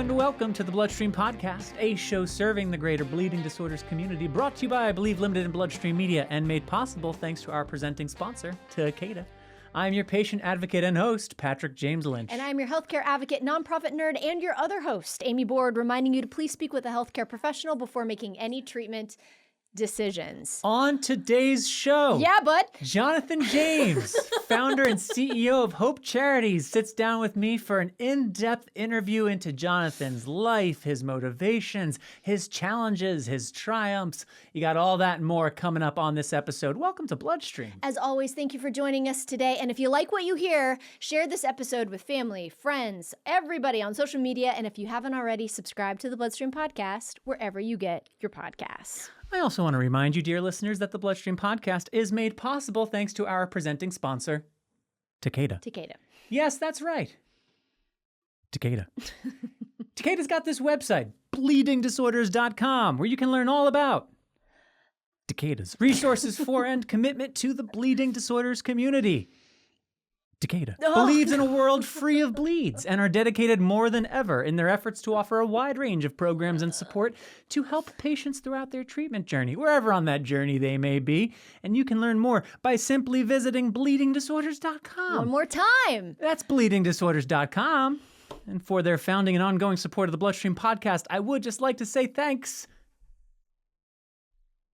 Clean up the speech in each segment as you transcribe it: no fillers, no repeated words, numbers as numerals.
and welcome to the BloodStream podcast, a show serving the greater bleeding disorders community, brought to you by, I believe, Limited and BloodStream Media, and made possible thanks to our presenting sponsor, Takeda. I'm your patient advocate and host, Patrick James Lynch. And I'm your healthcare advocate, nonprofit nerd, and your other host, Amy Board, reminding you to please speak with a healthcare professional before making any treatment decisions. On today's show, Yeah, bud. Jonathan James, founder and CEO of Hope Charities, sits down with me for an in-depth interview into Jonathan's life, his motivations, his challenges, his triumphs. You got all that and more coming up on this episode. Welcome to BloodStream. As always, thank you for joining us today. And if you like what you hear, share this episode with family, friends, everybody on social media. And if you haven't already, subscribe to the BloodStream podcast wherever you get your podcasts. I also want to remind you, dear listeners, that the BloodStream podcast is made possible thanks to our presenting sponsor, Takeda. Takeda. Yes, that's right. Takeda. Takeda's got this website, bleedingdisorders.com, where you can learn all about Takeda's resources for and commitment to the bleeding disorders community. Takeda believes in a world free of bleeds and are dedicated more than ever in their efforts to offer a wide range of programs and support to help patients throughout their treatment journey, wherever on that journey they may be. And you can learn more by simply visiting bleedingdisorders.com. One more time. That's bleedingdisorders.com. And for their founding and ongoing support of the BloodStream podcast, I would just like to say thanks,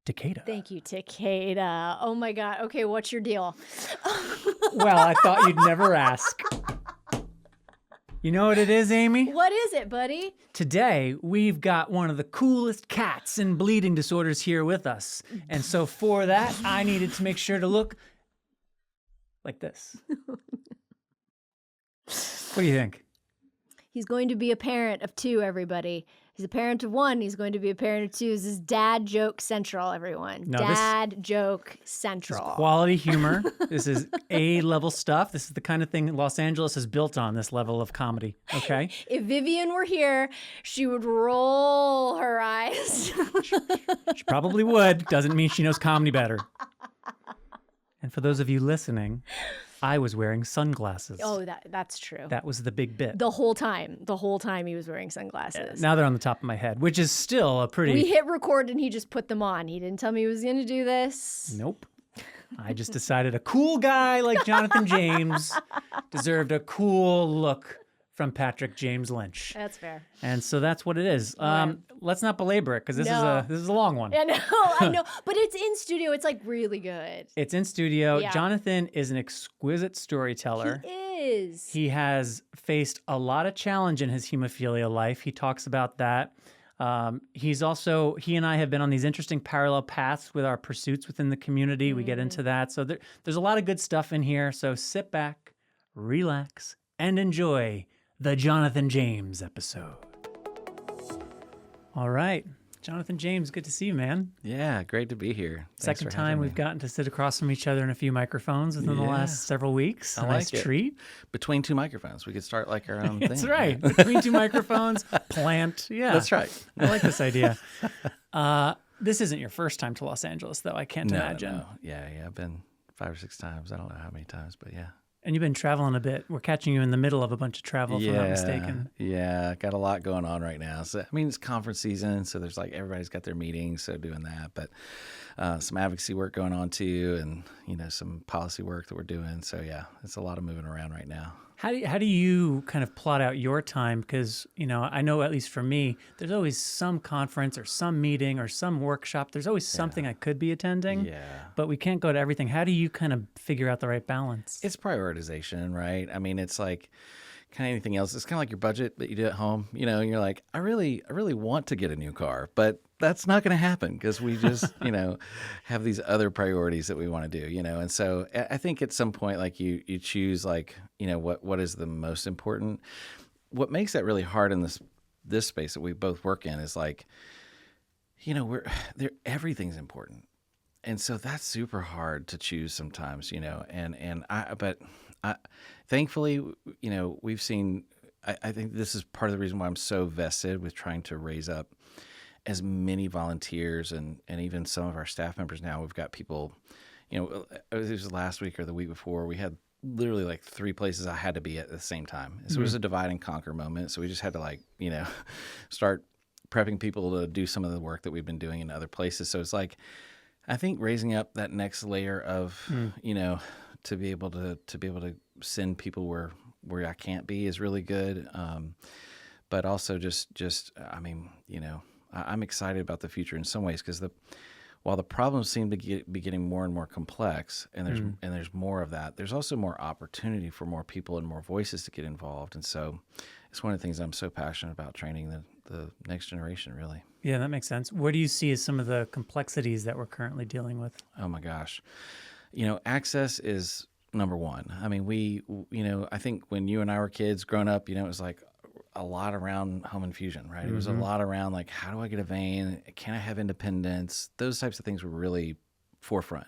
Takeda. Thank you, Takeda. Oh my God. Okay, what's your deal? Well, I thought you'd never ask. You know what it is, Amy? What is it, buddy? Today, we've got one of the coolest cats in bleeding disorders here with us. And so for that, I needed to make sure to look like this. What do you think? He's going to be a parent of two, everybody. He's a parent of one. He's going to be a parent of two. This is Dad Joke Central, everyone. No, Dad Joke This Central. is quality humor. This is A-level stuff. This is the kind of thing Los Angeles has built on, this level of comedy, okay? If Vivian were here, she would roll her eyes. She probably would. Doesn't mean she knows comedy better. And for those of you listening, I was wearing sunglasses. Oh, that's true. That was the big bit. The whole time he was wearing sunglasses. Now they're on the top of my head, which is still a pretty... We hit record and he just put them on. He didn't tell me he was going to do this. Nope. I just decided a cool guy like Jonathan James deserved a cool look from Patrick James Lynch. That's fair. And so that's what it is. Right. Let's not belabor it because this is a long one. I know. But it's in studio. It's like really good. It's in studio. Yeah. Jonathan is an exquisite storyteller. He is. He has faced a lot of challenge in his hemophilia life. He talks about that. He and I have been on these interesting parallel paths with our pursuits within the community. We get into that. So there's a lot of good stuff in here. So sit back, relax, and enjoy the Jonathan James episode. All right. Jonathan James, good to see you, man. Yeah, great to be here. Thanks Second for time having we've me. gotten to sit across from each other in a few microphones within the Yeah. last several weeks. I A nice like it. treat. Between two microphones. We could start like our own thing. That's right. Between two microphones, plant. Yeah. That's right. I like this idea. This isn't your first time to Los Angeles, though, I can't imagine. No. Yeah, I've been 5 or 6 times. I don't know how many times, but yeah. And you've been traveling a bit. We're catching you in the middle of a bunch of travel, if I'm not mistaken. Yeah, got a lot going on right now. So I mean, it's conference season, so there's like everybody's got their meetings, so doing that. But some advocacy work going on too, and some policy work that we're doing. So yeah, it's a lot of moving around right now. How do you kind of plot out your time? Because, I know at least for me, there's always some conference or some meeting or some workshop. There's always something I could be attending, Yeah. but we can't go to everything. How do you kind of figure out the right balance? It's prioritization, right? I mean, it's like kind of anything else. It's kind of like your budget that you do at home, and you're like, I really want to get a new car, but that's not going to happen because we just, have these other priorities that we want to do, and so I think at some point, like you choose like, what is the most important. What makes that really hard in this space that we both work in is like, everything's important. And so that's super hard to choose sometimes, but thankfully, we've seen, I think this is part of the reason why I'm so vested with trying to raise up as many volunteers and even some of our staff members now. We've got people, it was last week or the week before, we had literally like 3 places I had to be at the same time. So it was a divide and conquer moment. So we just had to like, start prepping people to do some of the work that we've been doing in other places. So it's like, I think raising up that next layer of, to be able to send people where I can't be is really good. But also I'm excited about the future in some ways because while the problems seem to be getting more and more complex, and there's more of that, there's also more opportunity for more people and more voices to get involved. And so it's one of the things I'm so passionate about, training the next generation, really. Yeah, that makes sense. What do you see as some of the complexities that we're currently dealing with? Oh my gosh. Access is number one. I mean, I think when you and I were kids growing up, it was like a lot around home infusion, right? It was a lot around like, how do I get a vein? Can I have independence? Those types of things were really forefront.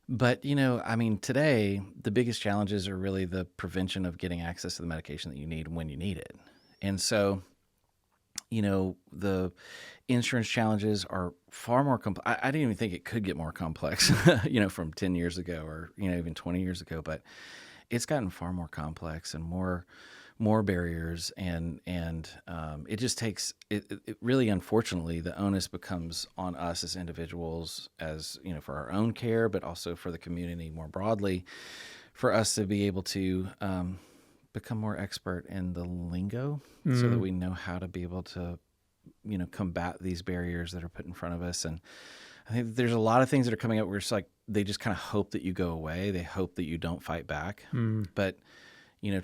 But, today the biggest challenges are really the prevention of getting access to the medication that you need when you need it. And so, the insurance challenges are far more complex. I didn't even think it could get more complex, from 10 years ago or, even 20 years ago, but it's gotten far more complex and more barriers. And it just takes, it really, unfortunately, the onus becomes on us as individuals, as, for our own care, but also for the community more broadly, for us to be able to, become more expert in the lingo so that we know how to be able to, combat these barriers that are put in front of us. And I think there's a lot of things that are coming up where it's like, they just kind of hope that you go away. They hope that you don't fight back. But,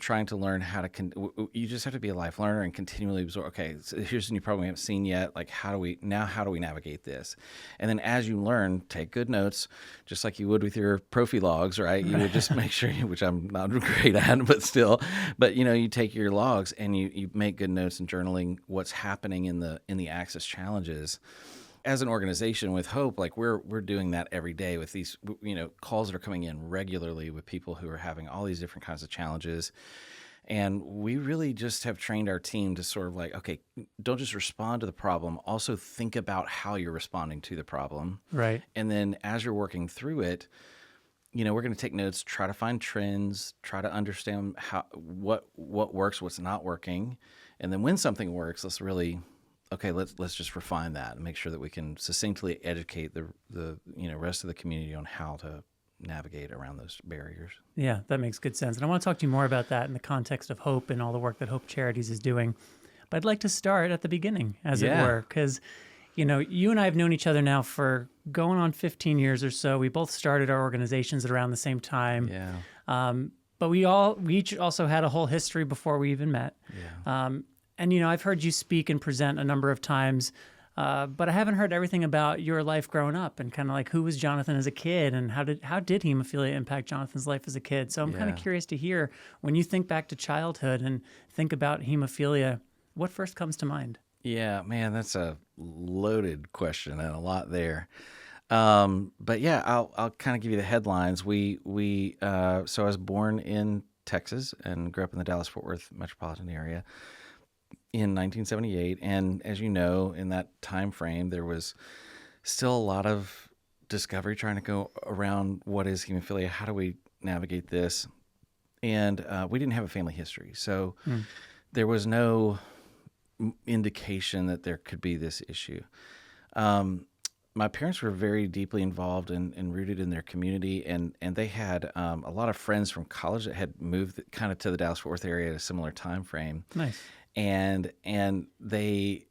trying to learn how to, you just have to be a life learner and continually absorb, okay, so here's a new problem we haven't seen yet. Like, how do we navigate this? And then as you learn, take good notes, just like you would with your prophy logs, right? You would just make sure, which I'm not great at, but still, you take your logs and you make good notes and journaling what's happening in the access challenges. As an organization with Hope, like we're doing that every day with these, calls that are coming in regularly with people who are having all these different kinds of challenges. And we really just have trained our team to sort of like, okay, don't just respond to the problem, also think about how you're responding to the problem. Right. And then as you're working through it, we're going to take notes, try to find trends, try to understand what works, what's not working. And then when something works, let's just refine that and make sure that we can succinctly educate the rest of the community on how to navigate around those barriers. Yeah, that makes good sense. And I want to talk to you more about that in the context of Hope and all the work that Hope Charities is doing. But I'd like to start at the beginning, as it were, because, you and I have known each other now for going on 15 years or so. We both started our organizations at around the same time. Yeah. But we each also had a whole history before we even met. Yeah. And, I've heard you speak and present a number of times, but I haven't heard everything about your life growing up and kind of like who was Jonathan as a kid and how did hemophilia impact Jonathan's life as a kid. So I'm kind of curious to hear, when you think back to childhood and think about hemophilia, what first comes to mind? Yeah, man, that's a loaded question and a lot there. But yeah, I'll kind of give you the headlines. So I was born in Texas and grew up in the Dallas-Fort Worth metropolitan area in 1978. And as you know, in that time frame, there was still a lot of discovery trying to go around what is hemophilia, how do we navigate this? And we didn't have a family history. So there was no indication that there could be this issue. My parents were very deeply involved and rooted in their community, and they had a lot of friends from college that had moved kind of to the Dallas-Fort Worth area at a similar time frame. Nice. And they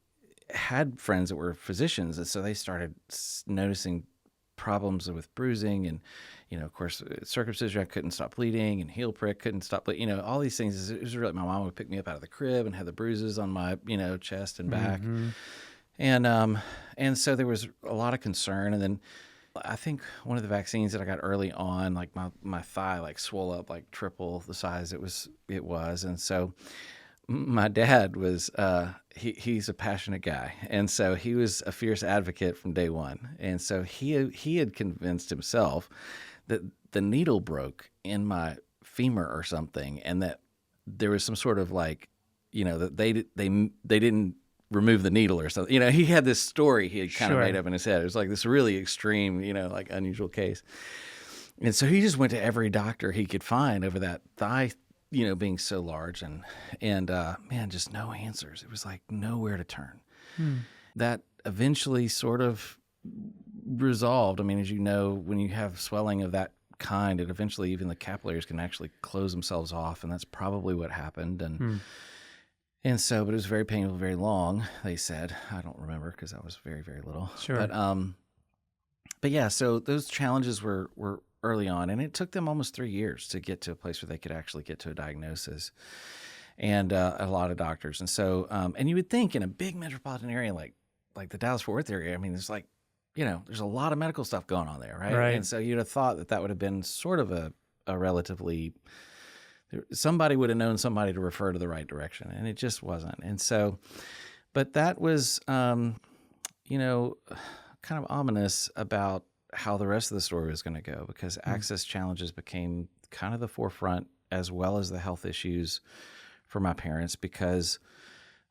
had friends that were physicians, and so they started noticing problems with bruising and, of course, circumcision, I couldn't stop bleeding, and heel prick, couldn't stop bleeding, all these things. It was really, my mom would pick me up out of the crib and have the bruises on my, chest and back. And so there was a lot of concern. And then I think one of the vaccines that I got early on, like my thigh, like swole up like triple the size it was. And so my dad was, he's a passionate guy. And so he was a fierce advocate from day one. And so he had convinced himself that the needle broke in my femur or something, and that there was some sort of like, that they didn't remove the needle or something. He had this story he had kind of made up in his head. It was like this really extreme, like unusual case. And so he just went to every doctor he could find over that thigh, being so large, and man, just no answers. It was like nowhere to turn. That eventually sort of resolved. I mean, as you know, when you have swelling of that kind, it eventually, even the capillaries can actually close themselves off, and that's probably what happened. And so, but it was very painful, very long, they said. I don't remember because I was very, very little. Sure. But yeah, so those challenges were early on, and it took them almost 3 years to get to a place where they could actually get to a diagnosis, and a lot of doctors. And so, and you would think in a big metropolitan area like the Dallas-Fort Worth area, I mean, there's like, there's a lot of medical stuff going on there, right? Right. And so you'd have thought that would have been sort of a relatively, somebody would have known somebody to refer to the right direction, and it just wasn't. And so, but that was, kind of ominous about how the rest of the story was going to go, because access challenges became kind of the forefront, as well as the health issues for my parents, because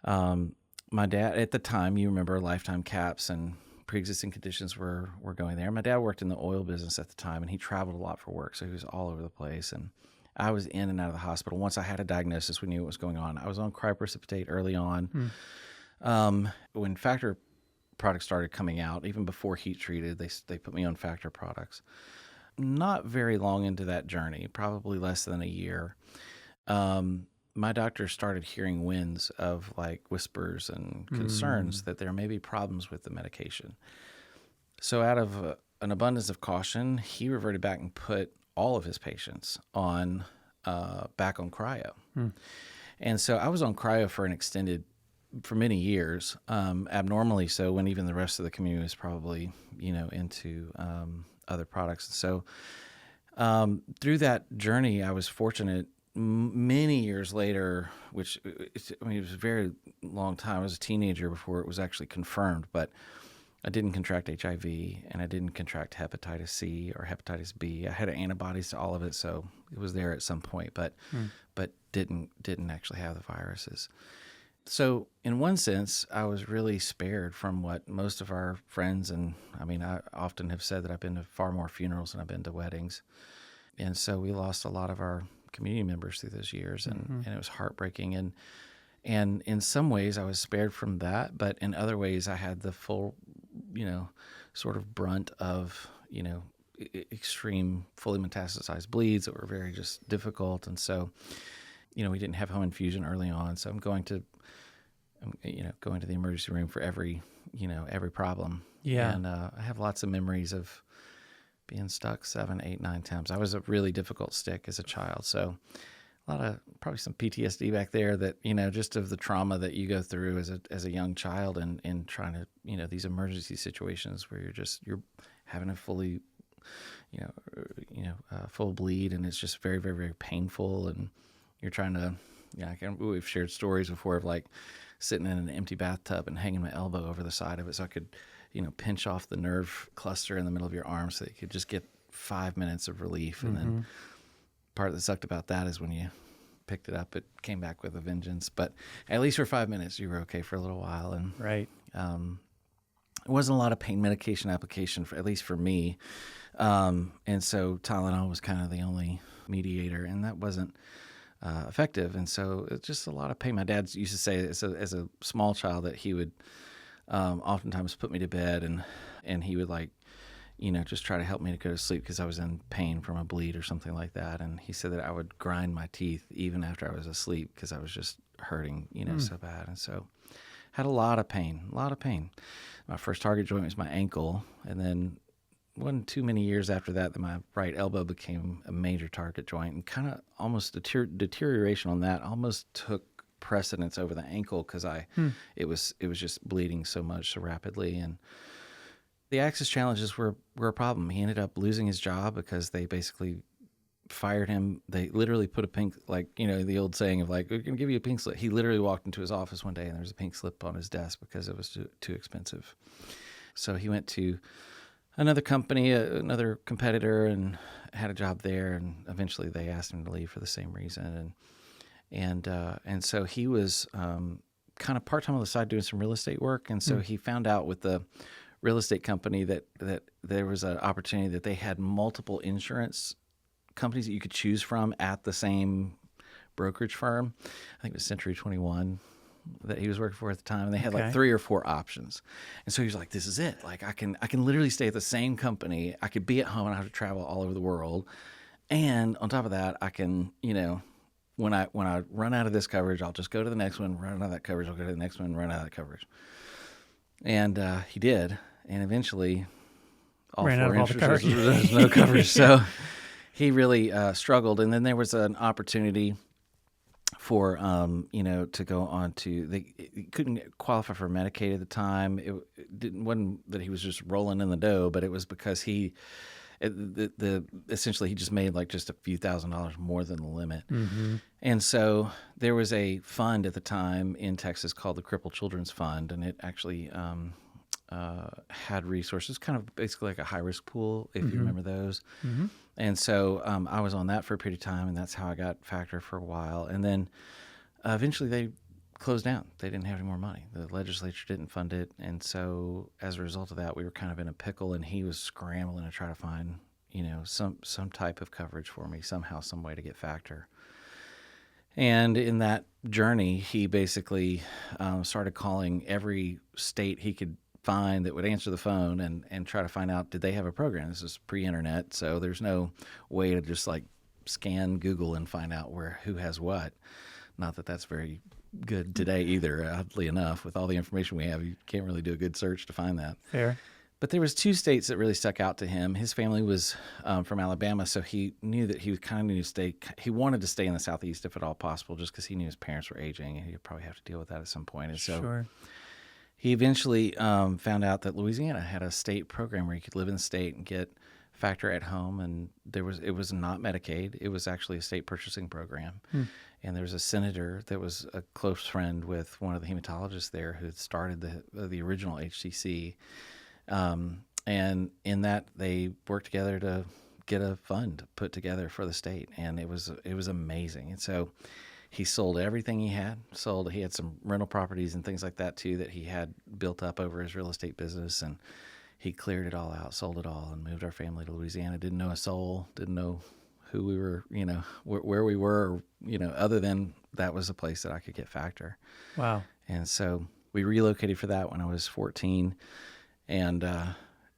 my dad, at the time, you remember lifetime caps and pre-existing conditions were going there. My dad worked in the oil business at the time, and he traveled a lot for work, so he was all over the place. And I was in and out of the hospital. Once I had a diagnosis, we knew what was going on. I was on cryoprecipitate early on. When factor products started coming out, even before heat treated, they put me on factor products. Not very long into that journey, probably less than a year, my doctor started hearing winds of like whispers and concerns that there may be problems with the medication. So out of an abundance of caution, he reverted back and put all of his patients on back on cryo. And so I was on cryo for many years, abnormally so, when even the rest of the community was probably, into other products. So through that journey, I was fortunate. Many years later, which, it was a very long time. I was a teenager before it was actually confirmed, but I didn't contract HIV, and I didn't contract hepatitis C or hepatitis B. I had antibodies to all of it, so it was there at some point, but didn't actually have the viruses. So in one sense, I was really spared from what most of our friends, and I often have said that I've been to far more funerals than I've been to weddings. And so we lost a lot of our community members through those years, and it was heartbreaking. And in some ways I was spared from that, but in other ways I had the full, sort of brunt of, extreme, fully metastasized bleeds that were very just difficult. And so, we didn't have home infusion early on, so I'm going to the emergency room for every problem. Yeah. And I have lots of memories of being stuck 7, 8, 9 times. I was a really difficult stick as a child, so a lot of probably some PTSD back there that, just of the trauma that you go through as a young child, and trying to, these emergency situations where you're having a fully, full bleed, and it's just very, very, very painful, and you're trying to, we've shared stories before of like sitting in an empty bathtub and hanging my elbow over the side of it so I could, pinch off the nerve cluster in the middle of your arm so that you could just get 5 minutes of relief. And then part that sucked about that is when you picked it up, it came back with a vengeance. But at least for 5 minutes, you were okay for a little while. And right. It wasn't a lot of pain medication application, at least for me. And so Tylenol was kind of the only mediator, and that wasn't effective. And so it's just a lot of pain. My dad used to say as a small child that he would oftentimes put me to bed, and he would just try to help me to go to sleep because I was in pain from a bleed or something like that. And he said that I would grind my teeth even after I was asleep because I was just hurting, so bad. And so had a lot of pain. My first target joint was my ankle, and then wasn't too many years after that my right elbow became a major target joint, and kind of almost deterioration on that almost took precedence over the ankle because it was just bleeding so rapidly. And the access challenges were a problem. He ended up losing his job because they basically fired him. They literally put a pink, the old saying of like, we're going to give you a pink slip. He literally walked into his office one day and there was a pink slip on his desk because it was too expensive. So he went to another company, another competitor, and had a job there. And eventually they asked him to leave for the same reason. And so he was kind of part-time on the side doing some real estate work. And so he found out with the real estate company that there was an opportunity that they had multiple insurance companies that you could choose from at the same brokerage firm. I think it was Century 21 that he was working for at the time, and they had like 3 or 4 options. And so he was like, this is it. Like I can literally stay at the same company. I could be at home and I have to travel all over the world. And on top of that, I can, when I run out of this coverage, I'll just go to the next one, run out of that coverage, I'll go to the next one, run out of that coverage. And he did. And eventually all ran 4 out of all the insurances, coverage. there was no coverage. So he really struggled. And then there was an opportunity for, to go on to, he couldn't qualify for Medicaid at the time. It wasn't that he was just rolling in the dough, but it was because essentially he just made like just a few $1,000s more than the limit. Mm-hmm. And so there was a fund at the time in Texas called the Crippled Children's Fund, and it actually had resources, kind of basically like a high-risk pool, if you remember those. Mm-hmm. And so I was on that for a period of time, and that's how I got Factor for a while. And then eventually they closed down. They didn't have any more money. The legislature didn't fund it. And so as a result of that, we were kind of in a pickle, and he was scrambling to try to find, some type of coverage for me, somehow, some way to get Factor. And in that journey, he basically started calling every state he could find that would answer the phone and try to find out, did they have a program? This is pre-internet, so there's no way to just like scan Google and find out who has what. Not that that's very good today either, oddly enough. With all the information we have, you can't really do a good search to find that. Fair. But there was 2 states that really stuck out to him. His family was from Alabama, so he knew that he kind of needed to stay. He wanted to stay in the Southeast if at all possible, just because he knew his parents were aging, and he'd probably have to deal with that at some point. And so Sure. he eventually found out that Louisiana had a state program where you could live in the state and get Factor at home, and it was not Medicaid. It was actually a state purchasing program. And there was a senator that was a close friend with one of the hematologists there who had started the original HCC. And in that, they worked together to get a fund put together for the state, and it was amazing. And so he sold everything he had. He had some rental properties and things like that too that he had built up over his real estate business, and he cleared it all out, sold it all, and moved our family to Louisiana. Didn't know a soul, didn't know who we were, where we were, other than that was a place that I could get Factor. Wow. And so we relocated for that when I was 14. And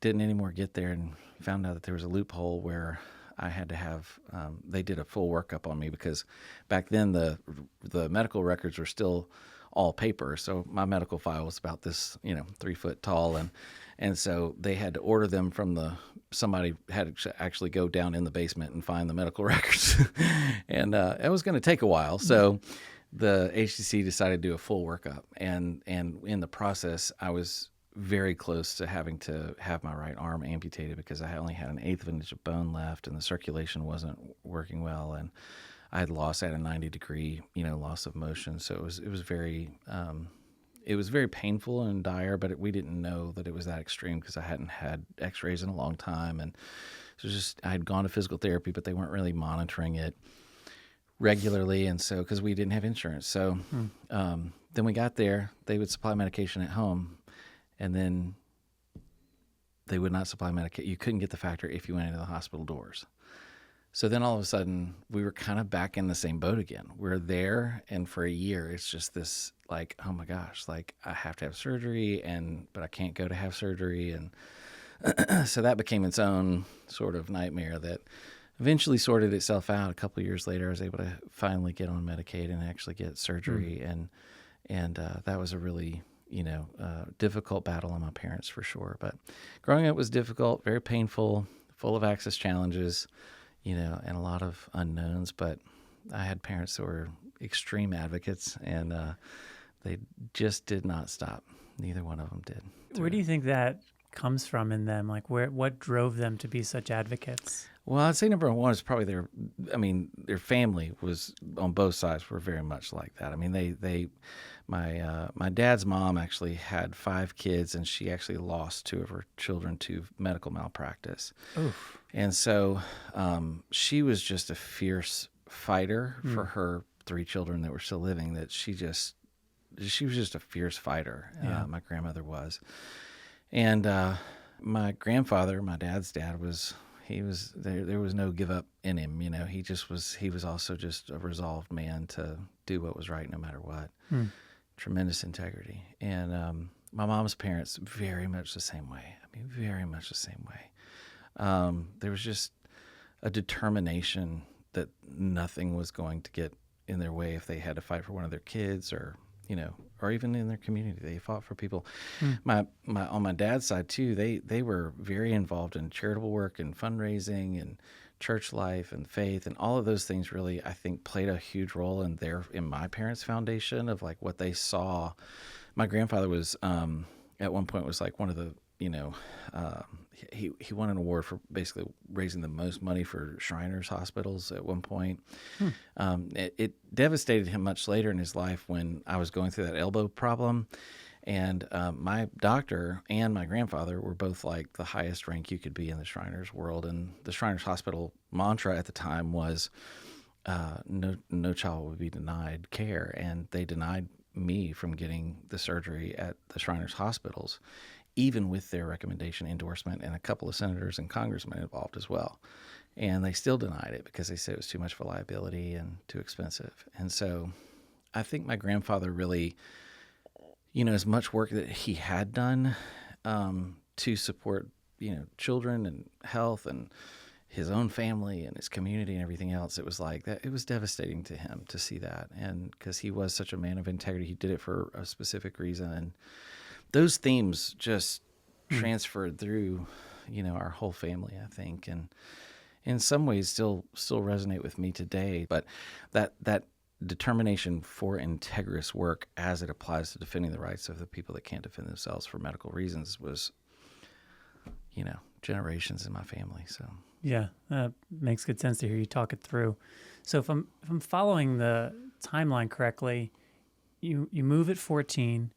didn't anymore get there, and found out that there was a loophole where I had to have they did a full workup on me, because back then the medical records were still all paper. So my medical file was about this, 3 foot tall, and so they had to order them from somebody had to actually go down in the basement and find the medical records, and it was going to take a while. So the HCC decided to do a full workup, and in the process, I was very close to having to have my right arm amputated, because I only had an 1/8 of an inch of bone left, and the circulation wasn't working well, and I had a 90-degree, loss of motion. So it was very painful and dire, but we didn't know that it was that extreme because I hadn't had X-rays in a long time, and it was just, I had gone to physical therapy, but they weren't really monitoring it regularly, and so because we didn't have insurance, so then we got there, they would supply medication at home. And then they would not supply medication. You couldn't get the Factor if you went into the hospital doors. So then all of a sudden, we were kind of back in the same boat again. We're there, and for a year, it's just this like, oh my gosh, like I have to have surgery, but I can't go to have surgery. And so that became its own sort of nightmare that eventually sorted itself out. A couple of years later, I was able to finally get on Medicaid and actually get surgery. And that was a really difficult battle on my parents for sure. But growing up was difficult, very painful, full of access challenges, and a lot of unknowns. But I had parents that were extreme advocates, and they just did not stop. Neither one of them did. Where do you think that comes from in them? Like, what drove them to be such advocates? Well, I'd say number one is probably their family was on both sides were very much like that. I mean, my dad's mom actually had 5 kids, and she actually lost 2 of her children to medical malpractice. Oof. And so she was just a fierce fighter for her 3 children that were still living. That she was just a fierce fighter. Yeah. My grandmother was. And my grandfather, my dad's dad, he was there. There was no give up in him. He was also just a resolved man to do what was right no matter what. Tremendous integrity. And my mom's parents, very much the same way. I mean, very much the same way. There was just a determination that nothing was going to get in their way if they had to fight for one of their kids or even in their community. They fought for people. My on my dad's side too, they were very involved in charitable work and fundraising and church life and faith, and all of those things really, I think, played a huge role in my parents' foundation of like what they saw. My grandfather was at one point was like one of the he won an award for basically raising the most money for Shriners hospitals at one point. It devastated him much later in his life when I was going through that elbow problem. And my doctor and my grandfather were both like the highest rank you could be in the Shriners world. And the Shriners Hospital mantra at the time was no child would be denied care. And they denied me from getting the surgery at the Shriners hospitals, even with their recommendation, endorsement, and a couple of senators and congressmen involved as well. And they still denied it because they said it was too much of a liability and too expensive. And so I think my grandfather really, as much work that he had done to support, children and health and his own family and his community and everything else, it was like that. It was devastating to him to see that. And because he was such a man of integrity, he did it for a specific reason. And those themes just transferred through, our whole family, I think, and in some ways still resonate with me today. But that determination for integrous work as it applies to defending the rights of the people that can't defend themselves for medical reasons was, generations in my family. So Yeah, that makes good sense to hear you talk it through. So if I'm following the timeline correctly, you move at 14.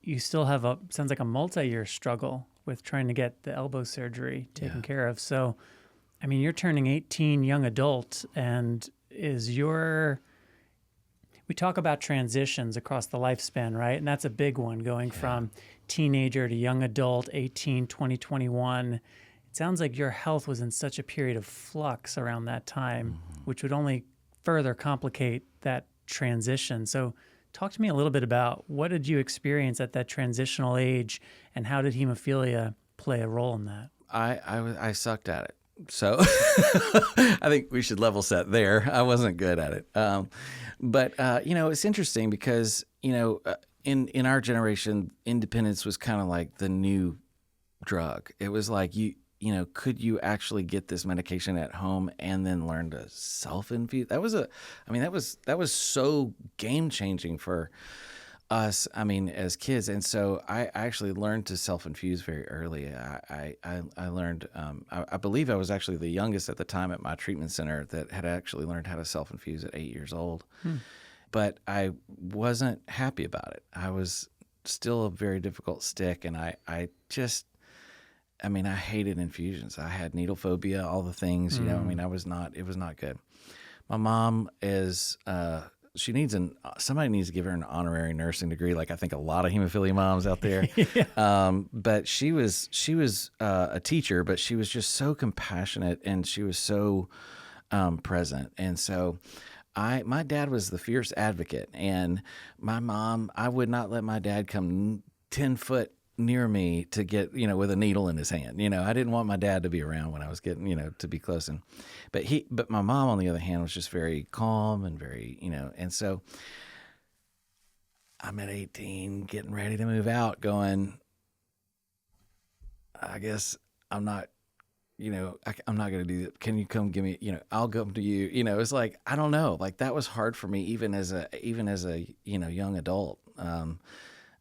You still have sounds like a multi-year struggle with trying to get the elbow surgery taken care of. So, I mean, you're turning 18, young adult, and we talk about transitions across the lifespan, right? And that's a big one, going from teenager to young adult, 18, 20, 21. It sounds like your health was in such a period of flux around that time, which would only further complicate that transition. So talk to me a little bit about what did you experience at that transitional age, and how did hemophilia play a role in that? I sucked at it. So I think we should level set there. I wasn't good at it. But it's interesting because, in our generation, independence was kind of like the new drug. It was like, could you actually get this medication at home and then learn to self-infuse? That was so game-changing for us, as kids. And so I actually learned to self-infuse very early. I learned, I believe I was actually the youngest at the time at my treatment center that had actually learned how to self-infuse at 8 years old. But I wasn't happy about it. I was still a very difficult stick, and I hated infusions. I had needle phobia, all the things, it was not good. My mom is, somebody needs to give her an honorary nursing degree. Like I think a lot of hemophilia moms out there. But she was a teacher, but she was just so compassionate, and she was so present. And so my dad was the fierce advocate, and my mom, I would not let my dad come 10 foot near me to get, with a needle in his hand. I didn't want my dad to be around when I was getting, to be close. But my mom, on the other hand, was just very calm and very, and so I'm at 18 getting ready to move out going, I guess I'm not, I'm not going to do that. Can you come give me, I'll come to you. It's like, I don't know, like that was hard for me, even as a, young adult,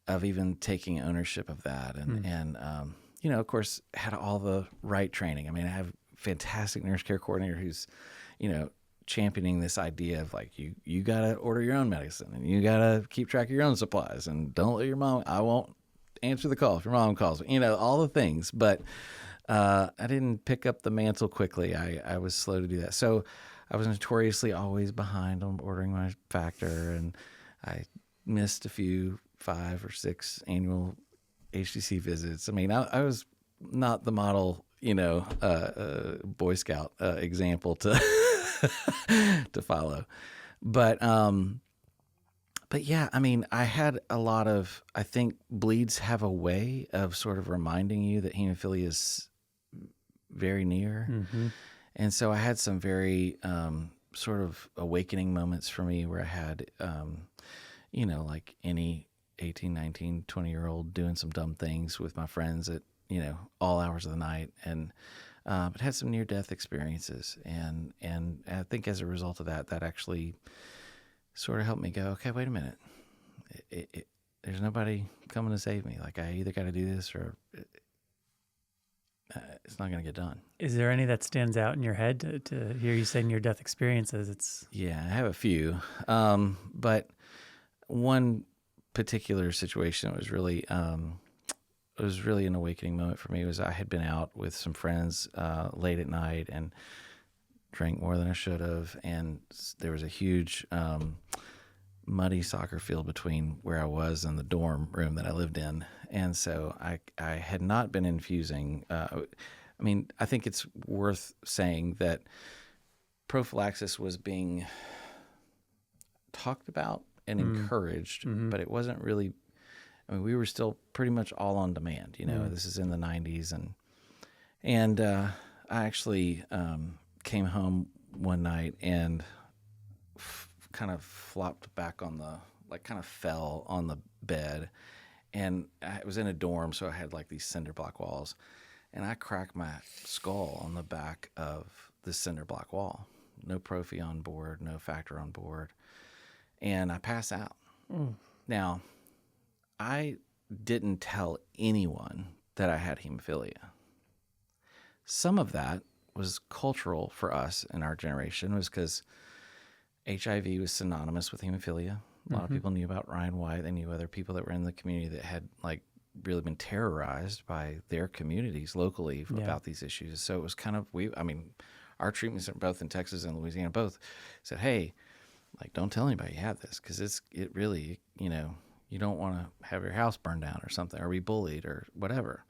of even taking ownership of that. And of course, had all the right training. I have a fantastic nurse care coordinator who's, championing this idea of like, you got to order your own medicine, and you got to keep track of your own supplies, and don't let your mom, I won't answer the call if your mom calls me, all the things. But I didn't pick up the mantle quickly. I was slow to do that. So I was notoriously always behind on ordering my factor, and I missed a few 5 or 6 annual HTC visits. I mean, I was not the model, Boy Scout example to to follow, but yeah, I mean, I had a lot of. I think bleeds have a way of sort of reminding you that hemophilia is very near, and so I had some very sort of awakening moments for me where I had, like any 18, 19, 20-year-old doing some dumb things with my friends at, all hours of the night, and but had some near-death experiences, and I think as a result of that actually sort of helped me go, okay, wait a minute, there's nobody coming to save me. Like, I either got to do this or it's not going to get done. Is there any that stands out in your head to hear you say near-death experiences? Yeah, I have a few, but one particular situation that was really an awakening moment for me was I had been out with some friends late at night and drank more than I should have, and there was a huge muddy soccer field between where I was and the dorm room that I lived in, and so I had not been infusing. I mean, I think it's worth saying that prophylaxis was being talked about and encouraged, but it wasn't really. I mean, we were still pretty much all on demand. This is in the 90s, and I actually came home one night and kind of flopped back on kind of fell on the bed, and I was in a dorm, so I had like these cinder block walls, and I cracked my skull on the back of the cinder block wall. No prophy on board, no factor on board, and I pass out. Now, I didn't tell anyone that I had hemophilia. Some of that was cultural for us in our generation, was because HIV was synonymous with hemophilia. A lot of people knew about Ryan White. They knew other people that were in the community that had like really been terrorized by their communities locally about these issues. So it was kind of, our treatment center, both in Texas and Louisiana, both said, hey, like, don't tell anybody you have this, because it really, you don't want to have your house burned down or something, or be bullied or whatever.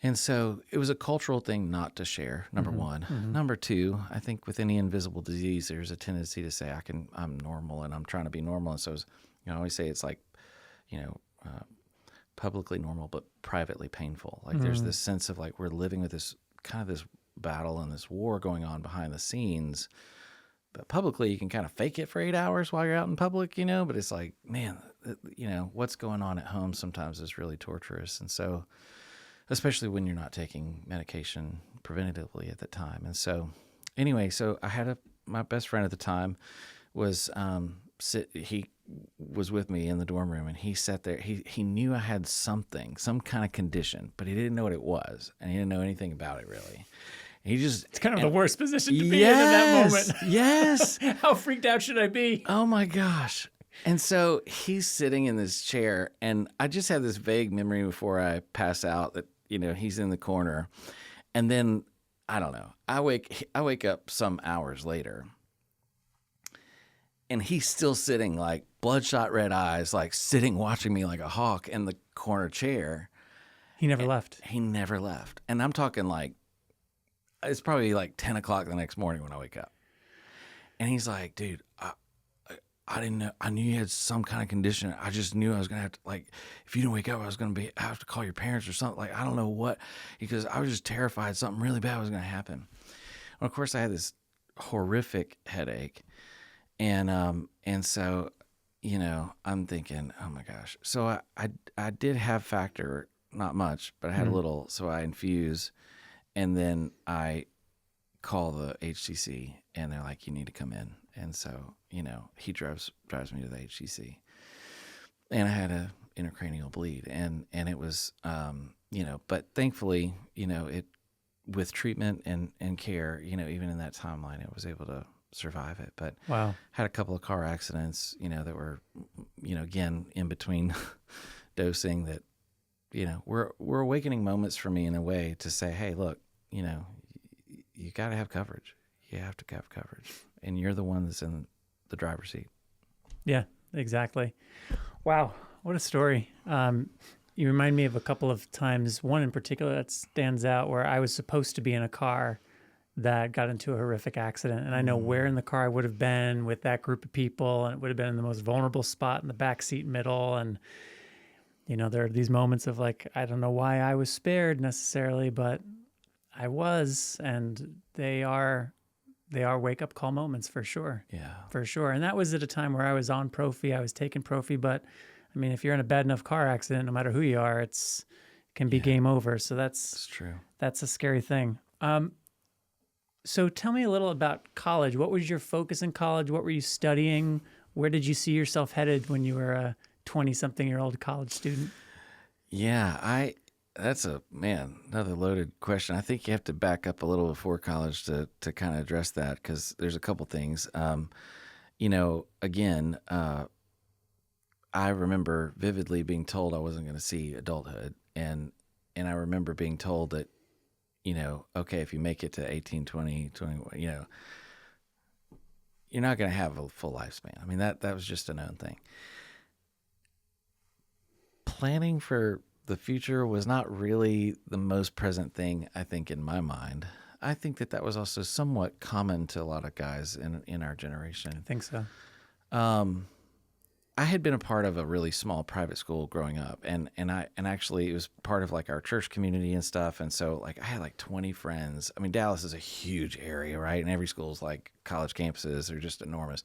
And so it was a cultural thing not to share, number one. Number two, I think with any invisible disease, there's a tendency to say, I'm normal and I'm trying to be normal. And so I always say it's like, publicly normal, but privately painful. Like there's this sense of like, we're living with this kind of this battle and this war going on behind the scenes. But publicly, you can kind of fake it for 8 hours while you're out in public, but it's like, man, what's going on at home sometimes is really torturous. And so, especially when you're not taking medication preventatively at the time. And so, anyway, I had my best friend at the time was, he was with me in the dorm room, and he sat there. He knew I had some kind of condition, but he didn't know what it was, and he didn't know anything about it really. It's kind of the worst position to be in that moment. Yes. How freaked out should I be? Oh my gosh. And so he's sitting in this chair, and I just had this vague memory before I pass out that, he's in the corner. And then, I don't know, I wake up some hours later, and he's still sitting like bloodshot red eyes, like sitting watching me like a hawk in the corner chair. He never left. He never left. And I'm talking like, it's probably like 10 o'clock the next morning when I wake up. And he's like, dude, I didn't know. I knew you had some kind of condition. I just knew I was going to have to, like, if you didn't wake up, I have to call your parents or something. Like, I don't know what, because I was just terrified something really bad was going to happen. Well, of course, I had this horrific headache. And so, I'm thinking, oh my gosh. So I did have factor, not much, but I had a little. So I infuse. And then I call the HCC, and they're like, you need to come in. And so, he drives me to the HCC. And I had a intracranial bleed. And it was, but thankfully, it with treatment and care, even in that timeline, I was able to survive it. But wow, had a couple of car accidents, that were, again, in between dosing that, were awakening moments for me in a way to say, hey, look, you got to have coverage. You have to have coverage. And you're the one that's in the driver's seat. Yeah, exactly. Wow. What a story. You remind me of a couple of times, one in particular that stands out, where I was supposed to be in a car that got into a horrific accident. And I know where in the car I would have been with that group of people, and it would have been in the most vulnerable spot in the back seat middle. And, there are these moments of like, I don't know why I was spared necessarily, but I was, and they are wake-up call moments for sure. Yeah. For sure. And that was at a time where I was on prophy, I was taking prophy, but I mean, if you're in a bad enough car accident, no matter who you are, it can be game over. So That's true. That's a scary thing. So tell me a little about college. What was your focus in college? What were you studying? Where did you see yourself headed when you were a 20-something-year-old college student? Yeah, that's another loaded question. I think you have to back up a little before college to kind of address that, because there's a couple things. Again, I remember vividly being told I wasn't going to see adulthood, and I remember being told that, okay, if you make it to 18, 20, 21, you're not going to have a full lifespan. I mean, that was just a known thing. Planning for the future was not really the most present thing, I think, in my mind. I think that was also somewhat common to a lot of guys in our generation. I think so. I had been a part of a really small private school growing up, and actually it was part of like our church community and stuff. And so like I had like 20 friends. I mean, Dallas is a huge area, right? And every school's like college campuses are just enormous.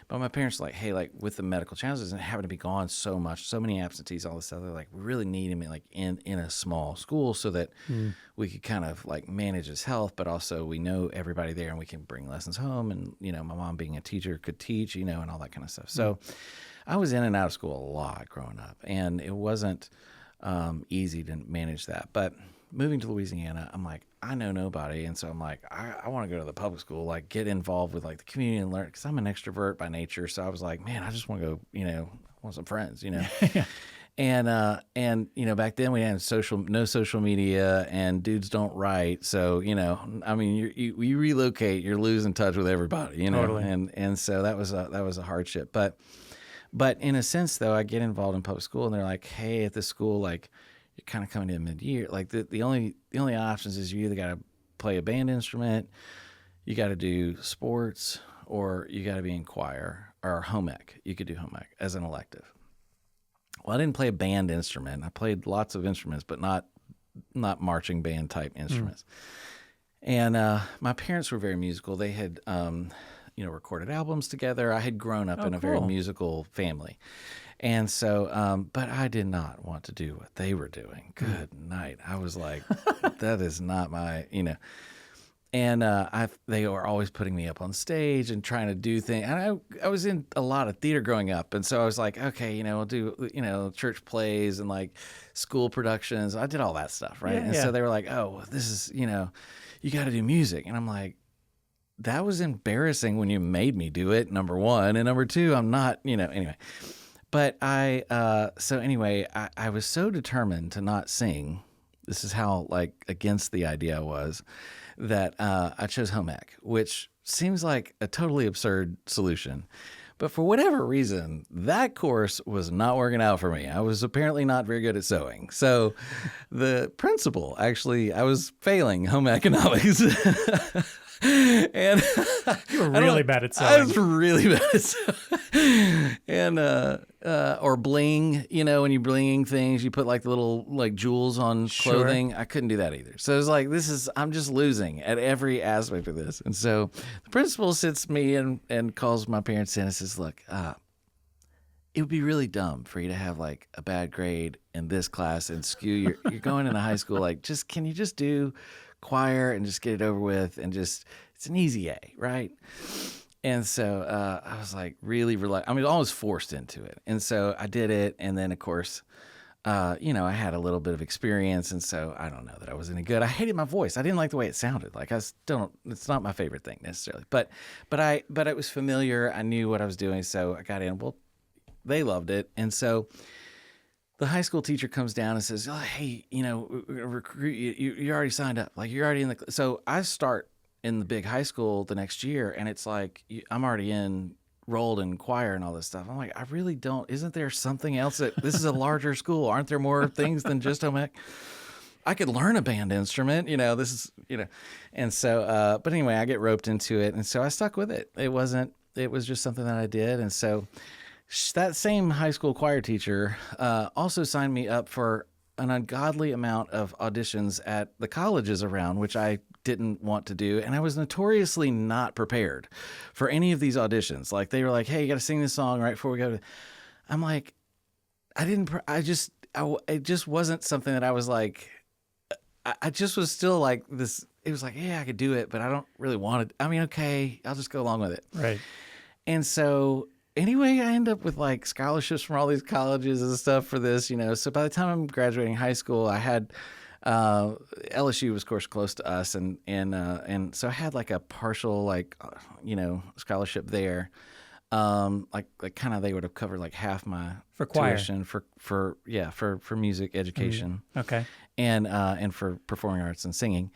But my parents were like, hey, like with the medical challenges and having to be gone so much, so many absentees, all this stuff, they're like, we really need him like in a small school so that we could kind of like manage his health, but also we know everybody there and we can bring lessons home. And, my mom being a teacher could teach, and all that kind of stuff. So I was in and out of school a lot growing up, and it wasn't easy to manage that. But moving to Louisiana, I'm like, I know nobody. And so I'm like, I want to go to the public school, like get involved with like the community and learn, because I'm an extrovert by nature. So I was like, man, I just want to go, I want some friends, Yeah. And back then we had no social media, and dudes don't write. So, I mean, you relocate, you're losing touch with everybody, Totally. and so that was a hardship. But in a sense, though, I get involved in public school, and they're like, hey, at this school, like, you're kind of coming in mid-year. Like, the only options is you either got to play a band instrument, you got to do sports, or you got to be in choir or home ec. You could do home ec as an elective. Well, I didn't play a band instrument. I played lots of instruments, but not marching band type instruments. And my parents were very musical. They had recorded albums together. I had grown up in a very musical family. And so, but I did not want to do what they were doing. Good night. I was like, that is not my, And they were always putting me up on stage and trying to do things. And I was in a lot of theater growing up. And so I was like, okay, we'll do, church plays and like school productions. I did all that stuff, right? And so they were like, oh, this is, you got to do music. And I'm like, that was embarrassing when you made me do it, number one. And number two, I'm not, anyway. But I was so determined to not sing. This is how, like, against the idea I was, that I chose home ec, which seems like a totally absurd solution. But for whatever reason, that course was not working out for me. I was apparently not very good at sewing. So the principal, actually, I was failing home economics. And you were really bad at sewing. I was really bad at sewing. And or bling, when you're blinging things, you put like the little like jewels on clothing. Sure. I couldn't do that either. So it was like, I'm just losing at every aspect of this. And so the principal sits me and calls my parents in and says, look, it would be really dumb for you to have like a bad grade in this class and skew you're going into high school. Like, can you just do choir and just get it over with, and just, it's an easy A, right? And so I was like really almost forced into it. And so I did it. And then of course, I had a little bit of experience. And so I don't know that I was any good. I hated my voice. I didn't like the way it sounded. Like it's not my favorite thing necessarily, but it was familiar. I knew what I was doing. So I got in. Well, they loved it. And so the high school teacher comes down and says, oh, hey, we're going to recruit you. You already signed up. Like you're already in so I start in the big high school the next year, and it's like I'm already in enrolled in choir and all this stuff. I'm like, I really don't. Isn't there something else this is a larger school? Aren't there more things than just home ec? I could learn a band instrument, this is, and so, but anyway, I get roped into it. And so I stuck with it. It was just something that I did. And so that same high school choir teacher, also signed me up for an ungodly amount of auditions at the colleges around, which I didn't want to do. And I was notoriously not prepared for any of these auditions. Like they were like, hey, you got to sing this song right before we go to, I'm like, it just wasn't something that I was like, I just was still like this. It was like, yeah, I could do it, but I don't really want it. I mean, okay, I'll just go along with it. Right. And so anyway, I end up with like scholarships from all these colleges and stuff for this, So by the time I'm graduating high school, I had LSU was of course close to us, and so I had like a partial scholarship there. Like kind of they would have covered like half my For choir. tuition for music education. Okay. And for performing arts and singing.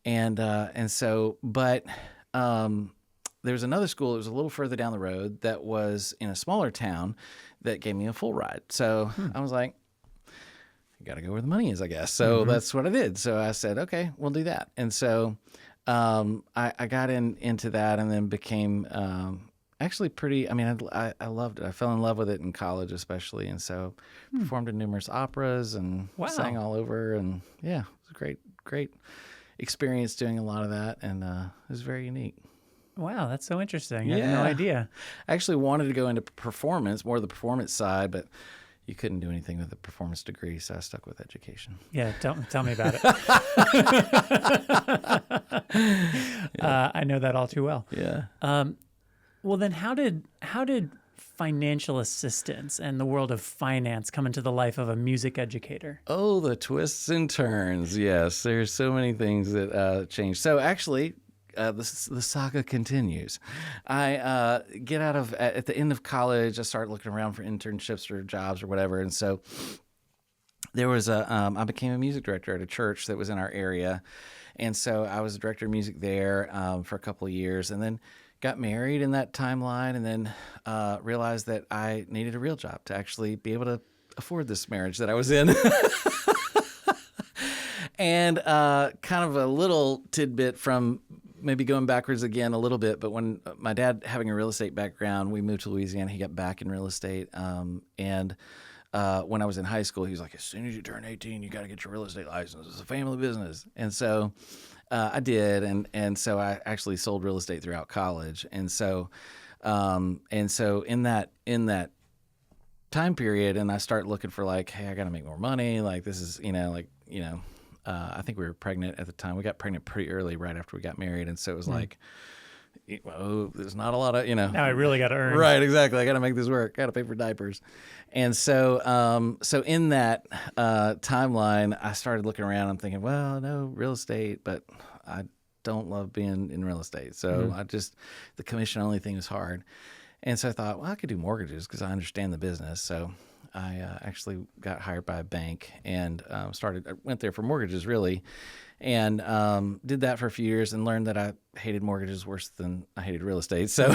And so, but there was another school that was a little further down the road that was in a smaller town that gave me a full ride. So I was like, you got to go where the money is, I guess. So that's what I did. So I said, okay, we'll do that. And so I got into that and then became actually pretty, I loved it. I fell in love with it in college especially. And so performed in numerous operas and sang all over. And yeah, it was a great experience doing a lot of that. And it was very unique. Wow, that's so interesting. I had no idea. I actually wanted to go into performance, more the performance side, but you couldn't do anything with a performance degree, so I stuck with education. Yeah, tell me about it. I know that all too well. Yeah. Well, then how did financial assistance and the world of finance come into the life of a music educator? Oh, the twists and turns. Yes, there's so many things that changed. So actually, the saga continues. I get out of at the end of college. I start looking around for internships or jobs or whatever, and so there was I became a music director at a church that was in our area, and so I was a director of music there for a couple of years, and then got married in that timeline, and then realized that I needed a real job to actually be able to afford this marriage that I was in. And kind of a little tidbit from maybe going backwards again a little bit, but when my dad, having a real estate background, we moved to Louisiana, he got back in real estate. And when I was in high school, he was like, as soon as you turn 18, you got to get your real estate license. It's a family business. And so I did. And so I actually sold real estate throughout college. And so in that time period, and I start looking for like, hey, I got to make more money. Like this is, I think we were pregnant at the time. We got pregnant pretty early, right after we got married. And so it was like, oh, there's not a lot of, Now I really got to earn. Right, exactly. I got to make this work. Got to pay for diapers. And so so in that timeline, I started looking around. I'm thinking, well, no, real estate, but I don't love being in real estate. So the commission only thing is hard. And so I thought, well, I could do mortgages because I understand the business. So I actually got hired by a bank and I went there for mortgages really, and did that for a few years and learned that I hated mortgages worse than I hated real estate. So,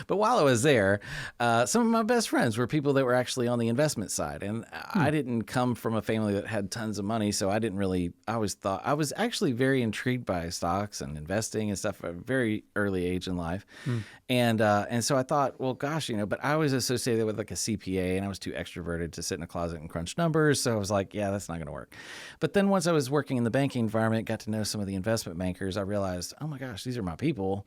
but while I was there, some of my best friends were people that were actually on the investment side. And I didn't come from a family that had tons of money. So I always thought I was actually very intrigued by stocks and investing and stuff at a very early age in life. And so I thought, well, gosh, but I was associated with like a CPA and I was too extroverted to sit in a closet and crunch numbers. So I was like, yeah, that's not going to work. But then once I was working in the banking environment, got to know some of the investment bankers, I realized, oh my gosh, these are my people.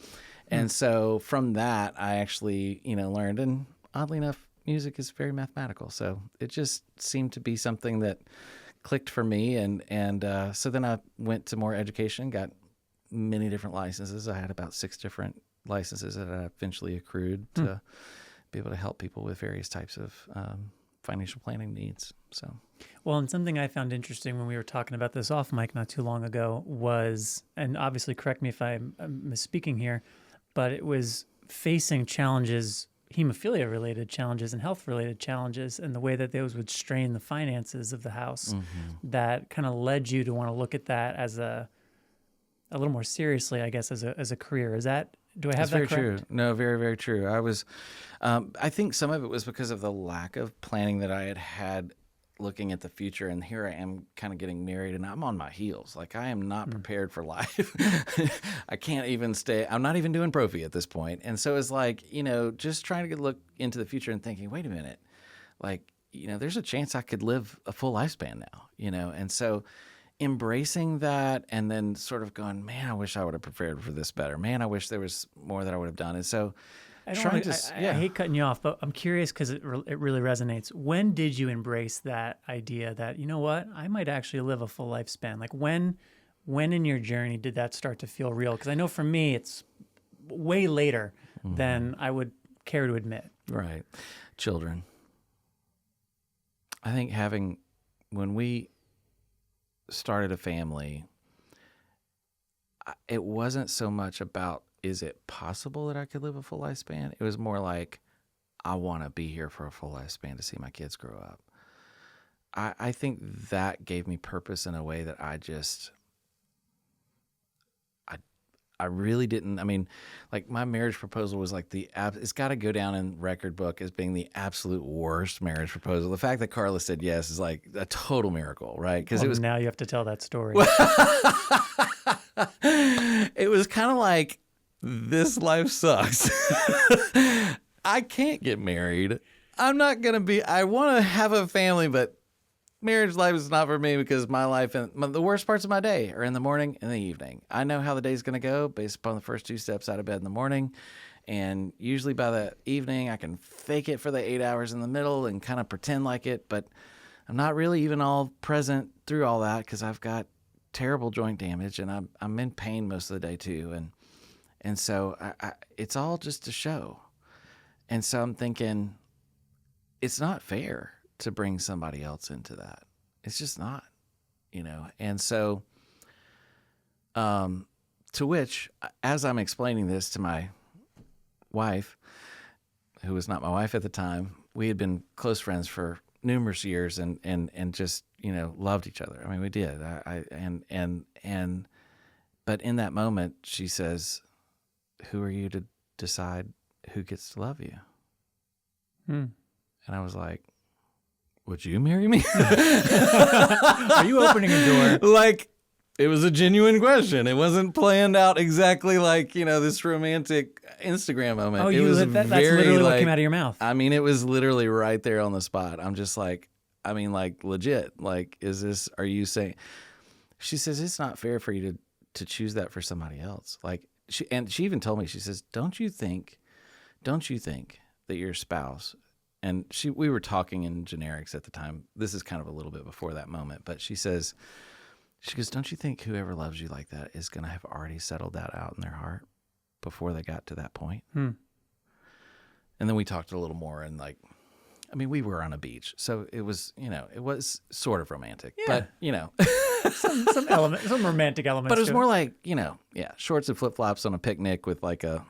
And so from that, I actually, learned, and oddly enough, music is very mathematical. So it just seemed to be something that clicked for me. And so then I went to more education, got many different licenses. I had about 6 different licenses that I eventually accrued to be able to help people with various types of financial planning needs. So, well, and something I found interesting when we were talking about this off mic not too long ago was, and obviously correct me if I'm misspeaking here, but it was facing challenges, hemophilia-related challenges and health-related challenges, and the way that those would strain the finances of the house that kind of led you to want to look at that as a little more seriously, I guess, as a career. Is that Do I have That's that very correct? true. No, very, very true. I think some of it was because of the lack of planning that I had looking at the future. And here I am kind of getting married and I'm on my heels. Like I am not prepared for life. I can't even stay. I'm not even doing prophy at this point. And so it's like, just trying to look into the future and thinking, wait a minute, like, there's a chance I could live a full lifespan now, and so embracing that and then sort of going, man, I wish I would have prepared for this better. Man, I wish there was more that I would have done. And so I hate cutting you off, but I'm curious because it really resonates. When did you embrace that idea that, you know what, I might actually live a full lifespan? Like when in your journey did that start to feel real? Because I know for me, it's way later than I would care to admit. Right. Children. I think when we started a family, it wasn't so much about, is it possible that I could live a full lifespan? It was more like, I want to be here for a full lifespan to see my kids grow up. I think that gave me purpose in a way that I really didn't. I mean, like my marriage proposal was like it's got to go down in record book as being the absolute worst marriage proposal. The fact that Carla said yes is like a total miracle, right? Because now you have to tell that story. It was kind of like, this life sucks. I can't get married. I'm not going to I want to have a family, but marriage life is not for me because my life and the worst parts of my day are in the morning and the evening. I know how the day's going to go based upon the first 2 steps out of bed in the morning. And usually by the evening, I can fake it for the 8 hours in the middle and kind of pretend like it. But I'm not really even all present through all that because I've got terrible joint damage and I'm in pain most of the day too. And so it's all just a show. And so I'm thinking, it's not fair to bring somebody else into that. It's just not, And so, to which, as I'm explaining this to my wife, who was not my wife at the time, we had been close friends for numerous years and just, loved each other. I mean, we did. But in that moment, she says, who are you to decide who gets to love you? And I was like, would you marry me? Are you opening a door? Like, it was a genuine question. It wasn't planned out exactly like, this romantic Instagram moment. Oh, it was that's literally what came out of your mouth. I mean, it was literally right there on the spot. I'm just like, legit. Like, are you saying? She says, it's not fair for you to choose that for somebody else. Like, she even told me, she says, don't you think that your spouse, and we were talking in generics at the time. This is kind of a little bit before that moment, but she goes, don't you think whoever loves you like that is going to have already settled that out in their heart before they got to that point? And then we talked a little more and we were on a beach, so it was, it was sort of romantic, but some romantic elements. But it was more like, shorts and flip flops on a picnic with like a,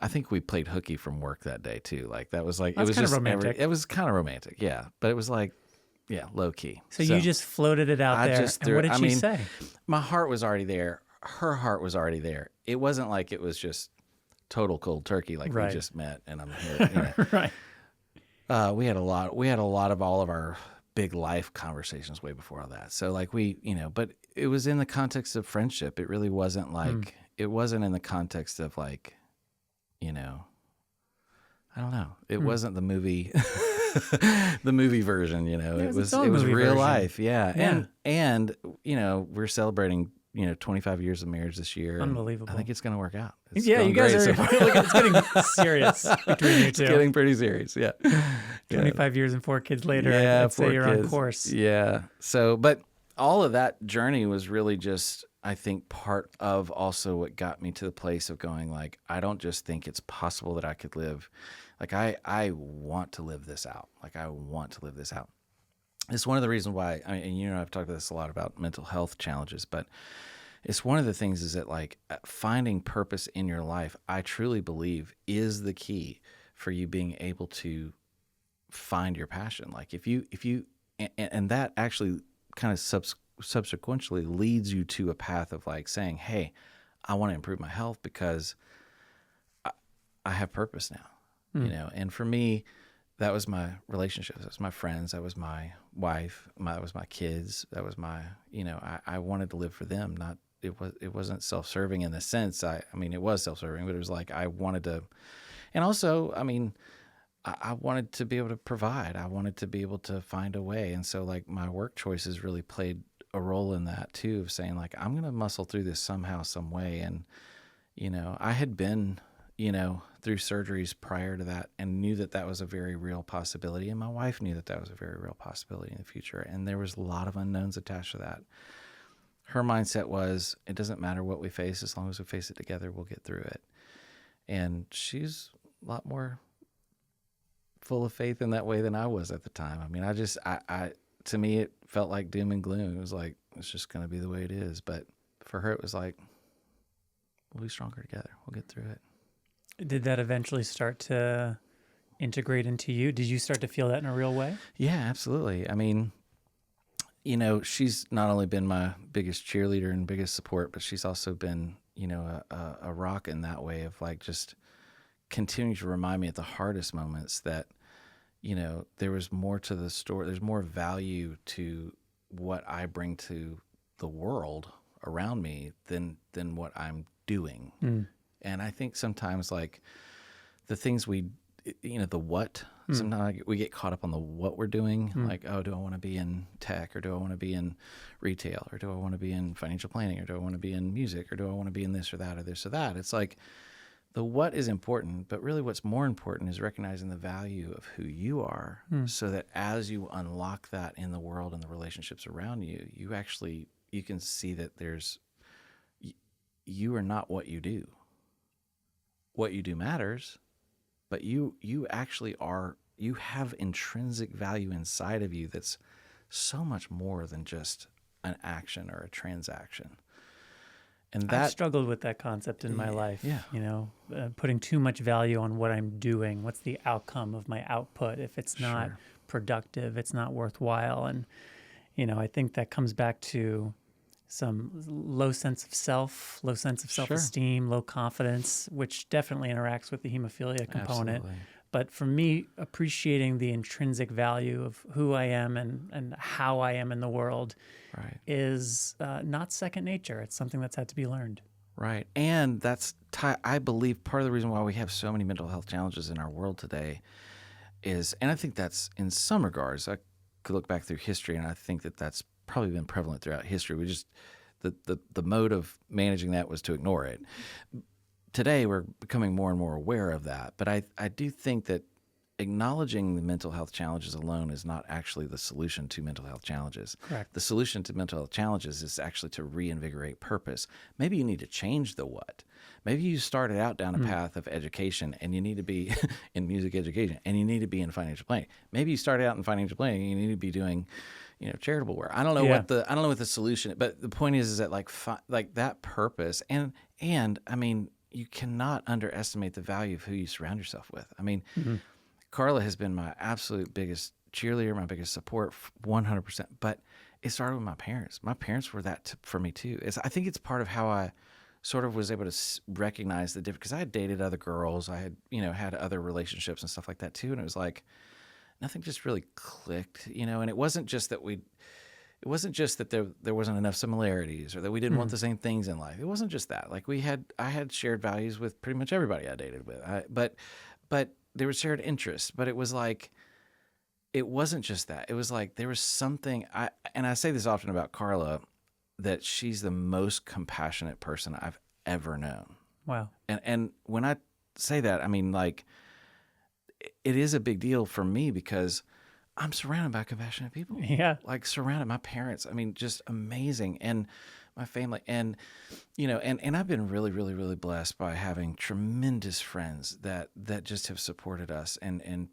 I think we played hooky from work that day too. Like that was like, That's it was kind of just romantic. it was kind of romantic, yeah. But it was like, low key. So you just floated it out there. And what did she say? My heart was already there. Her heart was already there. It wasn't like it was just total cold turkey, like we just met and I'm here. Right. We had a lot of all of our big life conversations way before all that. So like but it was in the context of friendship. It really wasn't like, it wasn't in the context of like, I don't know. It wasn't the movie, the movie version, it was real life. Yeah. And, we're celebrating, 25 years of marriage this year. Unbelievable. I think it's going to work out. It's you guys are, it's getting serious between you two. It's getting pretty serious. Yeah. 25 years and 4 kids later, I'd say you're on course. Yeah. So, but all of that journey was really just, I think, part of also what got me to the place of going like, I don't just think it's possible that I could live. Like I want to live this out. Like I want to live this out. It's one of the reasons why, I've talked about this a lot about mental health challenges, but it's one of the things is that like finding purpose in your life, I truly believe is the key for you being able to find your passion. Like if you, and that actually kind of subsequently leads you to a path of like saying, hey, I want to improve my health because I have purpose now, and for me, that was my relationships. That was my friends. That was my wife. That was my kids. That was my, I wanted to live for them. It wasn't self-serving in the sense, it was self-serving, but it was like, I wanted to, and also, I wanted to be able to provide. I wanted to be able to find a way. And so like my work choices really played a role in that too, of saying like, I'm going to muscle through this somehow, some way. And, I had been, through surgeries prior to that and knew that that was a very real possibility. And my wife knew that that was a very real possibility in the future. And there was a lot of unknowns attached to that. Her mindset was, it doesn't matter what we face, as long as we face it together, we'll get through it. And she's a lot more full of faith in that way than I was at the time. To me, it felt like doom and gloom. It was like, it's just going to be the way it is. But for her, it was like, we'll be stronger together. We'll get through it. Did that eventually start to integrate into you? Did you start to feel that in a real way? Yeah, absolutely. She's not only been my biggest cheerleader and biggest support, but she's also been, a rock in that way of like just continuing to remind me at the hardest moments that, there was more to the story. There's more value to what I bring to the world around me than what I'm doing. Mm. And I think sometimes like the things the what, sometimes we get caught up on the what we're doing. Like, oh, do I want to be in tech, or do I want to be in retail, or do I want to be in financial planning, or do I want to be in music, or do I want to be in this or that or this or that? It's like the what is important, but really what's more important is recognizing the value of who you are, so that as you unlock that in the world and the relationships around you, you can see that you are not what you do. What you do matters, but you actually are, you have intrinsic value inside of you that's so much more than just an action or a transaction. And that, I've struggled with that concept in my life. Yeah. Putting too much value on what I'm doing. What's the outcome of my output? If it's not productive, it's not worthwhile. And, I think that comes back to some low sense of self, low sense of self-esteem, low confidence, which definitely interacts with the hemophilia component. Absolutely. But for me, appreciating the intrinsic value of who I am and how I am in the world is not second nature. It's something that's had to be learned. Right. And that's, I believe, part of the reason why we have so many mental health challenges in our world today is, and I think that's in some regards, I could look back through history, and I think that that's probably been prevalent throughout history. We just, the mode of managing that was to ignore it. Today, we're becoming more and more aware of that. But I do think that acknowledging the mental health challenges alone is not actually the solution to mental health challenges. Correct. The solution to mental health challenges is actually to reinvigorate purpose. Maybe you need to change the what. Maybe you started out down a path of education and you need to be in music education, and you need to be in financial planning. Maybe you started out in financial planning and you need to be doing charitable work. I don't know what the solution is, but the point is that like that purpose and you cannot underestimate the value of who you surround yourself with. Carla has been my absolute biggest cheerleader, my biggest support, 100%. But it started with my parents. My parents were that for me too. I think it's part of how I sort of was able to recognize the difference, because I had dated other girls, I had had other relationships and stuff like that too, and it was like nothing just really clicked, and it wasn't just that there wasn't enough similarities or that we didn't want the same things in life. It wasn't just that. Like I had shared values with pretty much everybody I dated with. But there was shared interests. But it was like, it wasn't just that. It was like there was something. And I say this often about Carla, that she's the most compassionate person I've ever known. Wow. And when I say that, it is a big deal for me because I'm surrounded by compassionate people. Yeah. Like surrounded, my parents, just amazing. And my family. And, and I've been really, really, really blessed by having tremendous friends that just have supported us and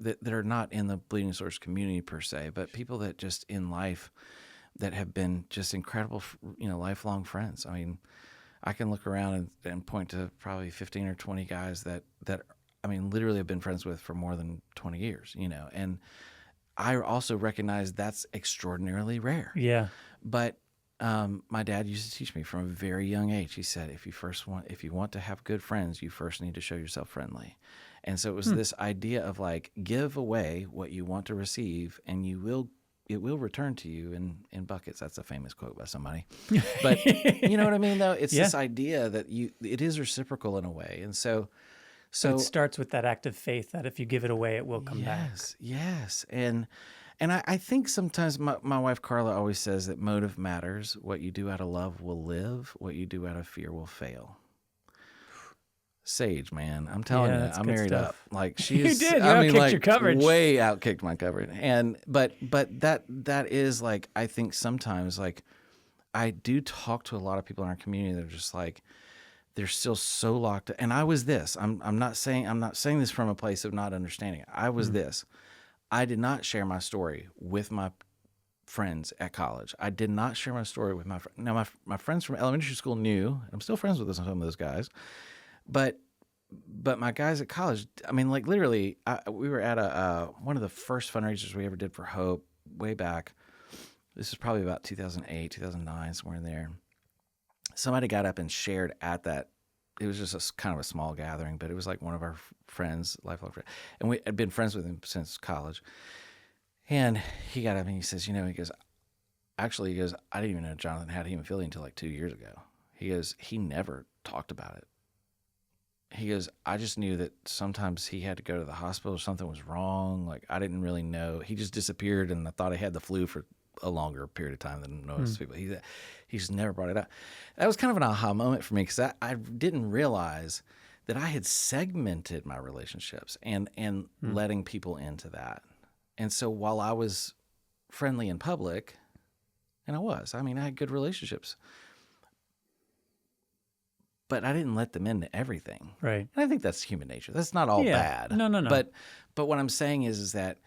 that are not in the Bleeding Disorders community per se, but people that just in life that have been just incredible, lifelong friends. I can look around and point to probably 15 or 20 guys that literally have been friends with for more than 20 years, and I also recognize that's extraordinarily rare. Yeah. But my dad used to teach me from a very young age. He said, if you want to have good friends, you first need to show yourself friendly. And so it was this idea of like, give away what you want to receive, and it will return to you in buckets. That's a famous quote by somebody. But you know what I mean, though? It's this idea that it is reciprocal in a way. And so it starts with that act of faith that if you give it away, it will come back. Yes. And I think sometimes my wife Carla always says that motive matters. What you do out of love will live. What you do out of fear will fail. Sage, man, I'm telling you, I married up. Like she's, you did. You outkicked your coverage. Way outkicked my coverage. And but that is like, I think sometimes like I do talk to a lot of people in our community that are just like, they're still so locked. And I was this. I'm not saying this from a place of not understanding it. I was this. I did not share my story with my friends at college. I did not share my story with my friends from elementary school knew. I'm still friends with some of those guys. But my guys at college, I mean, like literally, we were at one of the first fundraisers we ever did for Hope way back. This is probably about 2008, 2009, somewhere in there. Somebody got up and shared at that. It was just kind of a small gathering, but it was like one of our friends, lifelong friends. And we had been friends with him since college. And he got up and he says, he goes, I didn't even know Jonathan had hemophilia until like 2 years ago. He goes, he never talked about it. He goes, I just knew that sometimes he had to go to the hospital or something was wrong. Like, I didn't really know. He just disappeared, and I thought I had the flu for a longer period of time than most people. He just never brought it up. That was kind of an aha moment for me because I didn't realize that I had segmented my relationships and letting people into that. And so while I was friendly in public, and I had good relationships, but I didn't let them into everything. Right. And I think that's human nature. That's not all bad. No. But what I'm saying is that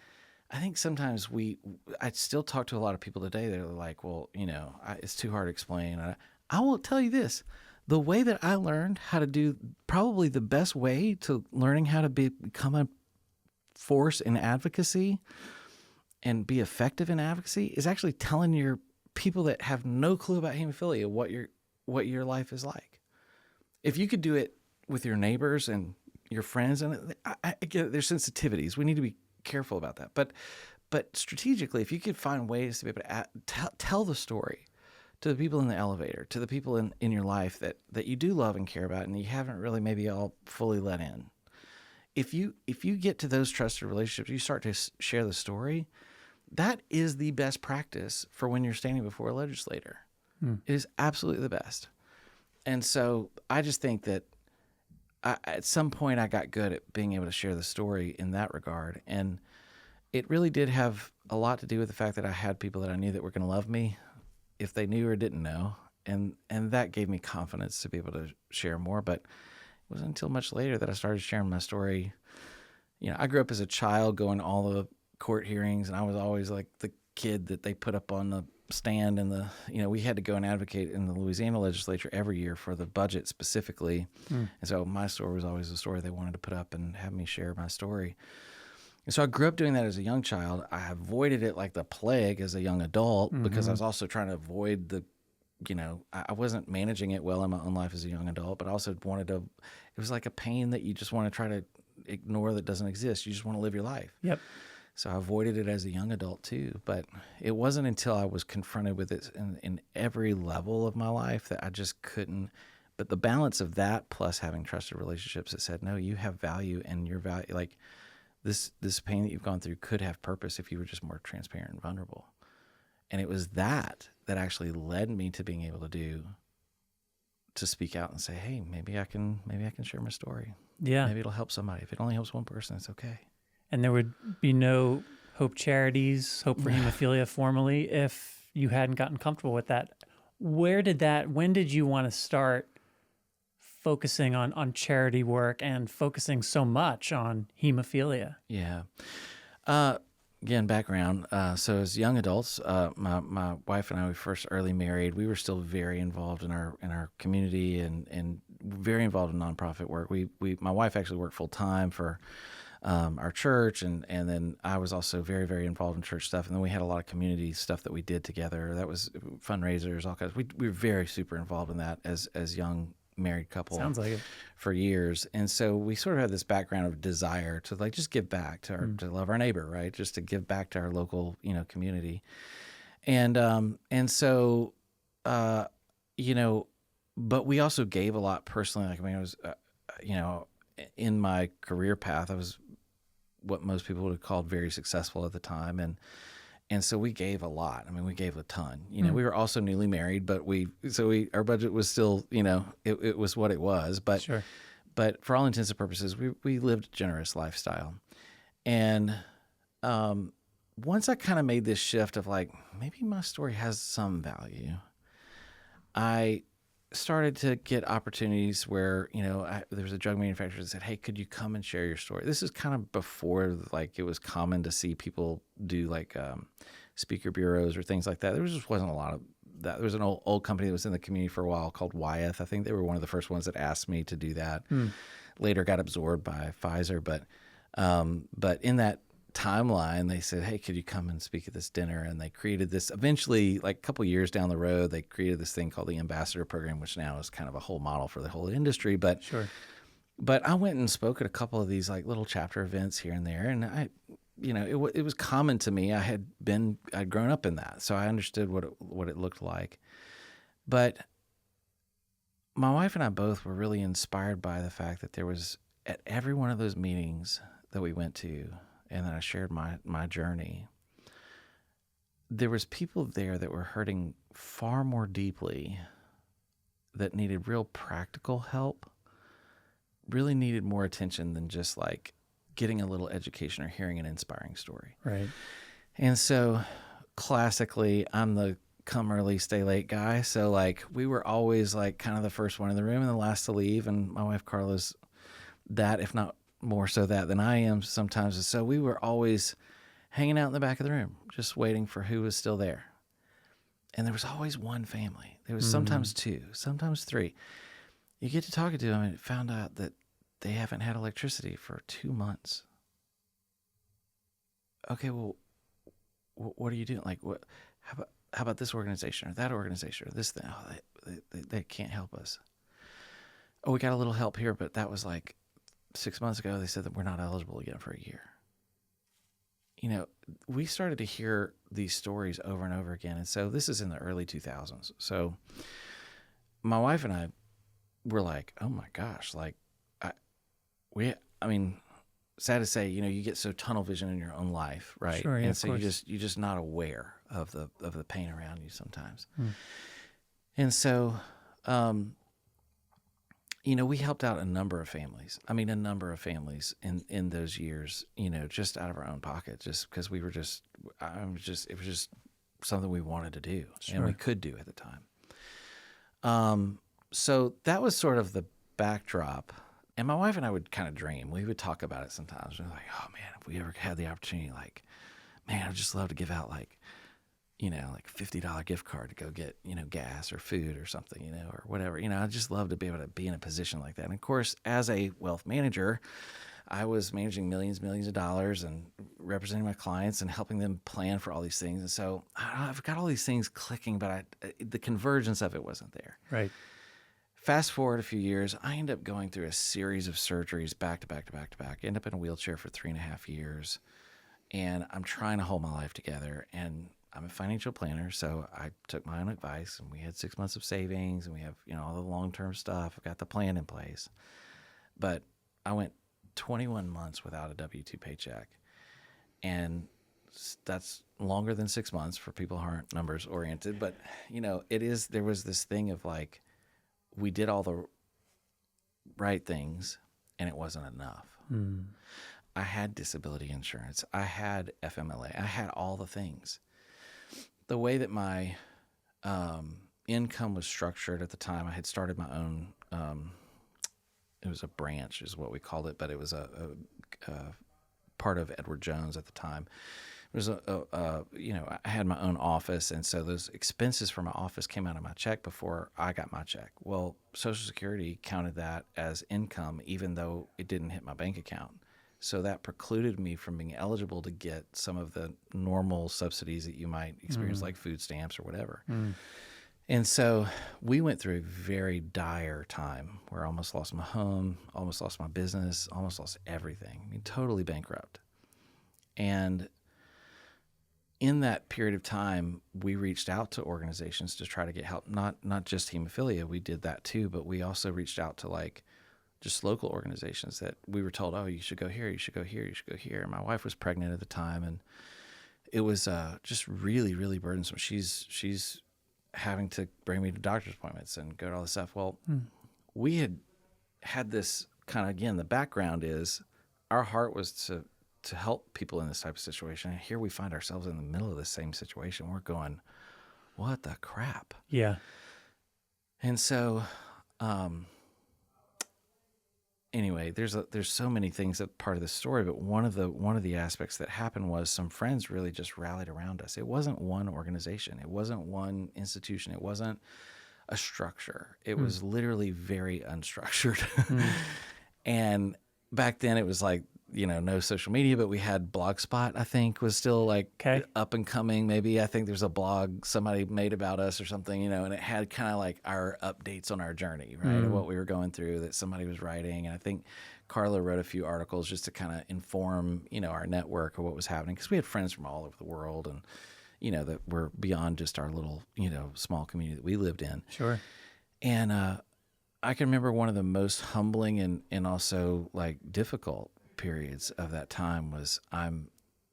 I think sometimes I still talk to a lot of people today that are like, well, it's too hard to explain. I will tell you this. The way that I learned how to do, probably the best way to learning how to become a force in advocacy and be effective in advocacy is actually telling your people that have no clue about hemophilia what your life is like. If you could do it with your neighbors and your friends, and I get it, there's sensitivities. We need to be careful about that. But strategically, if you could find ways to be able to tell the story to the people in the elevator, to the people in your life that you do love and care about, and you haven't really maybe all fully let in. If you get to those trusted relationships, you start to share the story. That is the best practice for when you're standing before a legislator. It is absolutely the best. And so I just think that at some point I got good at being able to share the story in that regard. And it really did have a lot to do with the fact that I had people that I knew that were going to love me if they knew or didn't know. And that gave me confidence to be able to share more. But it wasn't until much later that I started sharing my story. I grew up as a child going to all the court hearings, and I was always like the kid that they put up on the stand, and we had to go and advocate in the Louisiana legislature every year for the budget specifically. And so my story was always the story they wanted to put up and have me share my story. And so I grew up doing that as a young child. I avoided it like the plague as a young adult because I was also trying to avoid I wasn't managing it well in my own life as a young adult, but I also wanted to, it was like a pain that you just want to try to ignore that doesn't exist. You just want to live your life. Yep. So I avoided it as a young adult too, but it wasn't until I was confronted with it in every level of my life that I just couldn't. But the balance of that plus having trusted relationships that said, no, you have value, and your value, like this pain that you've gone through could have purpose if you were just more transparent and vulnerable. And it was that actually led me to being able to speak out and say, hey, maybe I can share my story. Yeah. Maybe it'll help somebody. If it only helps one person, it's okay. And there would be no Hope Charities, Hope for Hemophilia formally, if you hadn't gotten comfortable with that. When did you want to start focusing on charity work and focusing so much on hemophilia? Yeah. Again, background. So as young adults, my wife and I, we first early married. We were still very involved in our community and very involved in nonprofit work. My wife actually worked full time for our church, and then I was also very, very involved in church stuff. And then we had a lot of community stuff that we did together. That was fundraisers, all kinds. We were very super involved in that as young married couple. Sounds like it. For years. And so we sort of had this background of desire to like just give back to our to love our neighbor, right? Just to give back to our local, community. And so but we also gave a lot personally. Like, I mean, I was in my career path, I was what most people would have called very successful at the time, and so we gave a lot. I mean, we gave a ton. We were also newly married, but our budget was still, it was what it was. But Sure. But for all intents and purposes, we lived a generous lifestyle. And once I kind of made this shift of like, maybe my story has some value, I started to get opportunities where, there was a drug manufacturer that said, hey, could you come and share your story? This is kind of before like it was common to see people do like speaker bureaus or things like that. There just wasn't a lot of that. There was an old company that was in the community for a while called Wyeth. I think they were one of the first ones that asked me to do that. Later got absorbed by Pfizer. But in that timeline, they said, hey, could you come and speak at this dinner? And they created this eventually, like a couple of years down the road, they created this thing called the Ambassador Program, which now is kind of a whole model for the whole industry. But Sure. But I went and spoke at a couple of these like little chapter events here and there. And it was common to me. I'd grown up in that. So I understood what it looked like. But my wife and I both were really inspired by the fact that there was at every one of those meetings that we went to, and then I shared my journey, there was people there that were hurting far more deeply, that needed real practical help, really needed more attention than just like getting a little education or hearing an inspiring story. Right. And so classically, I'm the come early, stay late guy. So like we were always like kind of the first one in the room and the last to leave. And my wife Carla's that, if not more so that than I am sometimes. And so we were always hanging out in the back of the room, just waiting for who was still there. And there was always one family. There was sometimes two, sometimes three. You get to talking to them and found out that they haven't had electricity for 2 months. Okay, well, what are you doing? Like, what? How about this organization or that organization or this thing? Oh, they can't help us. Oh, we got a little help here, but that was like 6 months ago. They said that we're not eligible again for a year. We started to hear these stories over and over again. And so this is in the early 2000s. So my wife and I were like, oh my gosh, like, sad to say, you get so tunnel vision in your own life, right? Sure, yeah, and so of course. you're just not aware of the pain around you sometimes. And so, we helped out a number of families. In those years, just out of our own pocket, just because it was just something we wanted to do and we could do at the time. So that was sort of the backdrop. And my wife and I would kind of dream. We would talk about it sometimes. We're like, oh man, if we ever had the opportunity, like, man, I'd just love to give out like $50 gift card to go get, gas or food or something, or whatever. I'd just love to be able to be in a position like that. And of course, as a wealth manager, I was managing millions of dollars and representing my clients and helping them plan for all these things. And so I've got all these things clicking, but the convergence of it wasn't there. Right. Fast forward a few years, I end up going through a series of surgeries back to back. End up in a wheelchair for 3.5 years. And I'm trying to hold my life together. And I'm a financial planner, so I took my own advice, and we had 6 months of savings, and we have, all the long-term stuff. I've got the plan in place. But I went 21 months without a W-2 paycheck. And that's longer than 6 months for people who aren't numbers oriented. But, there was this thing of like, we did all the right things and it wasn't enough. I had disability insurance. I had FMLA. I had all the things. The way that my income was structured at the time, I had started my own, it was a branch is what we called it, but it was a part of Edward Jones at the time. It was I had my own office, and so those expenses for my office came out of my check before I got my check. Well, Social Security counted that as income, even though it didn't hit my bank account. So that precluded me from being eligible to get some of the normal subsidies that you might experience, like food stamps or whatever. And so we went through a very dire time where I almost lost my home, almost lost my business, almost lost everything. I mean, totally bankrupt. And in that period of time, we reached out to organizations to try to get help, not just hemophilia. We did that too, but we also reached out to like just local organizations that we were told, oh, you should go here, you should go here, you should go here. And my wife was pregnant at the time, and it was just really, really burdensome. She's having to bring me to doctor's appointments and go to all this stuff. Well, we had this kind of, again, the background is our heart was to help people in this type of situation. And here we find ourselves in the middle of the same situation. We're going, what the crap? Yeah. And so, anyway, there's so many things that part of the story, but one of the aspects that happened was some friends really just rallied around us. It wasn't one organization. It wasn't one institution. It wasn't a structure. It was literally very unstructured. And back then it was like, no social media, but we had Blogspot, I think, was still like up and coming. Maybe I think there's a blog somebody made about us or something, and it had kind of like our updates on our journey, right? Of what we were going through that somebody was writing. And I think Carla wrote a few articles just to kind of inform, our network of what was happening, because we had friends from all over the world and, that were beyond just our little, small community that we lived in. Sure. And I can remember one of the most humbling and also like difficult periods of that time was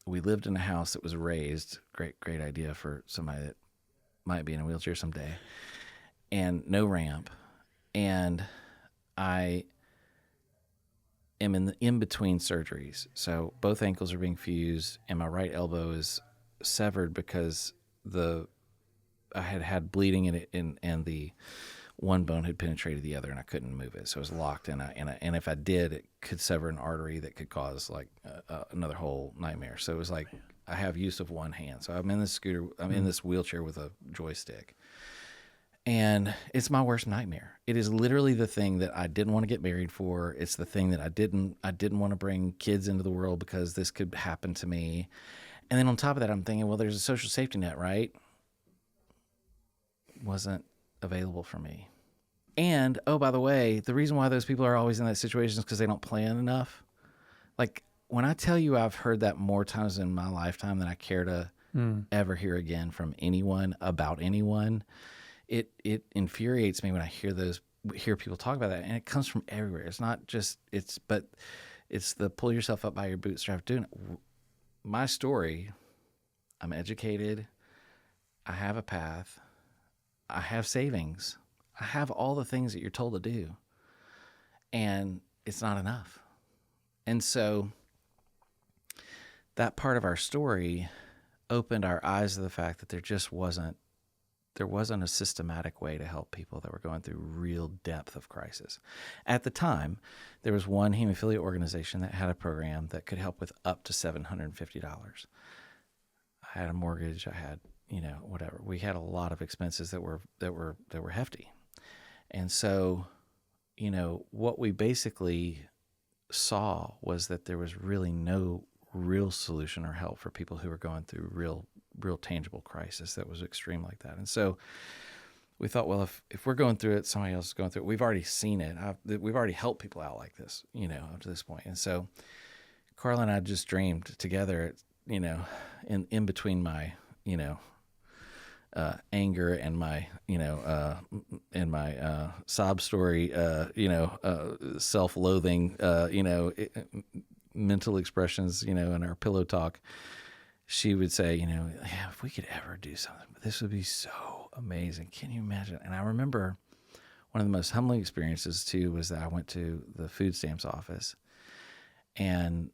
we lived in a house that was raised, great idea for somebody that might be in a wheelchair someday, and no ramp. And I am in between surgeries. So both ankles are being fused and my right elbow is severed because I had bleeding in it and the one bone had penetrated the other, and I couldn't move it, so it was locked. And if I did, it could sever an artery that could cause like another whole nightmare. So it was like I have use of one hand. So I'm in this scooter, I'm in this wheelchair with a joystick, and it's my worst nightmare. It is literally the thing that I didn't want to get married for. It's the thing that I didn't want to bring kids into the world because this could happen to me. And then on top of that, I'm thinking, well, there's a social safety net, right? Wasn't available for me. And, oh, by the way, the reason why those people are always in that situation is because they don't plan enough. Like, when I tell you I've heard that more times in my lifetime than I care to ever hear again from anyone about anyone, it infuriates me when I hear people talk about that. And it comes from everywhere. It's not just, it's the pull yourself up by your bootstrap doing it. My story, I'm educated, I have a path, I have savings. I have all the things that you're told to do, and it's not enough. And so that part of our story opened our eyes to the fact that there wasn't a systematic way to help people that were going through real depth of crisis. At the time, there was one hemophilia organization that had a program that could help with up to $750. I had a mortgage, I had whatever. We had a lot of expenses that were hefty. And so, what we basically saw was that there was really no real solution or help for people who were going through real tangible crisis that was extreme like that. And so we thought, well, if we're going through it, somebody else is going through it. We've already seen it. We've already helped people out like this, up to this point. And so Carla and I just dreamed together, in between my, anger and my, sob story, self-loathing, mental expressions, in our pillow talk. She would say, yeah, if we could ever do something, this would be so amazing. Can you imagine? And I remember one of the most humbling experiences too was that I went to the food stamps office and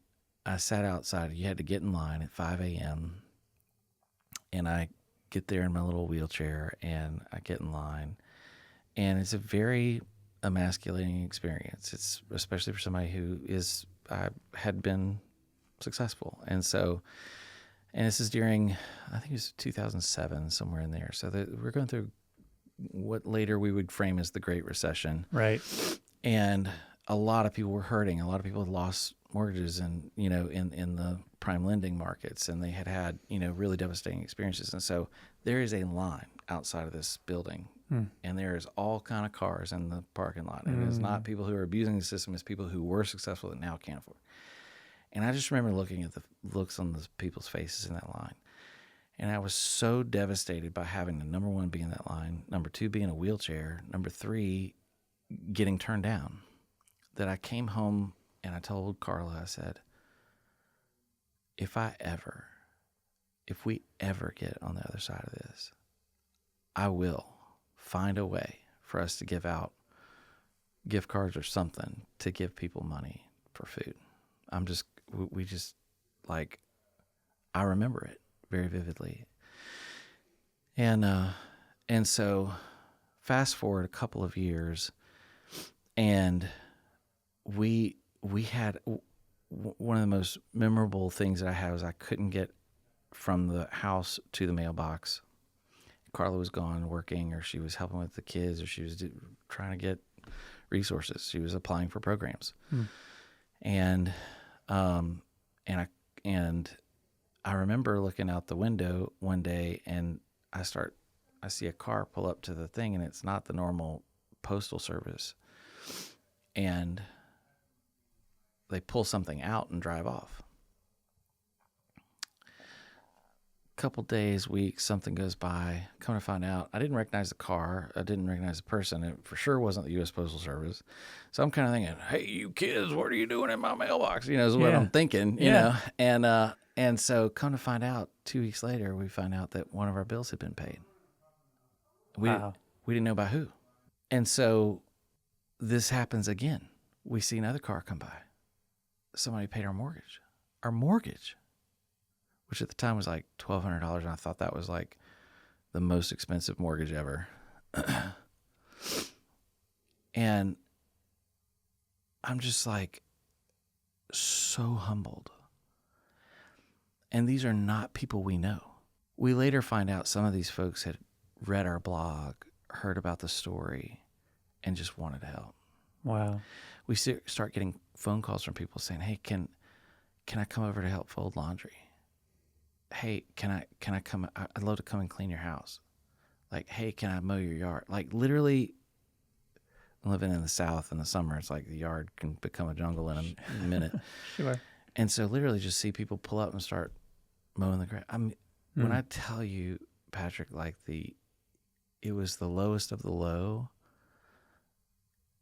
I sat outside. You had to get in line at 5 a.m. and I get there in my little wheelchair and I get in line, and it's a very emasculating experience. It's especially for somebody who had been successful. And so, and this is during, I think it was 2007, somewhere in there. So we're going through what later we would frame as the Great Recession. Right. And a lot of people were hurting. A lot of people had lost mortgages and, in the prime lending markets, and they had, really devastating experiences. And so there is a line outside of this building, and there is all kind of cars in the parking lot. And it's not people who are abusing the system, it's people who were successful that now can't afford. And I just remember looking at the looks on the people's faces in that line. And I was so devastated by having to, number one, be in that line, number two, be in a wheelchair, number three, getting turned down, that I came home and I told Carla, I said, if we ever get on the other side of this, I will find a way for us to give out gift cards or something to give people money for food. We just, like, I remember it very vividly. And so fast forward a couple of years, and we had one of the most memorable things that I had was I couldn't get from the house to the mailbox. Carla was gone working, or she was helping with the kids, or she was trying to get resources. She was applying for programs. And I remember looking out the window one day, and I see a car pull up to the thing, and it's not the normal postal service. And they pull something out and drive off. Couple days, weeks, something goes by. Come to find out, I didn't recognize the car. I didn't recognize the person. It for sure wasn't the U.S. Postal Service. So I'm kind of thinking, hey, you kids, what are you doing in my mailbox? Is what I'm thinking, you know. And so come to find out, 2 weeks later, we find out that one of our bills had been paid. We didn't know by who. And so this happens again. We see another car come by. Somebody paid our mortgage. Which at the time was like $1,200, and I thought that was like the most expensive mortgage ever. And I'm just like so humbled. And these are not people we know. We later find out some of these folks had read our blog, heard about the story, and just wanted to help. Wow. We start getting phone calls from people saying, hey, can I come over to help fold laundry? Hey, can I come? I'd love to come and clean your house. Like, hey, can I mow your yard? Like, literally, living in the South in the summer, it's like the yard can become a jungle in a minute. Sure. And so literally just see people pull up and start mowing the grass. When I tell you, Patrick, like it was the lowest of the low,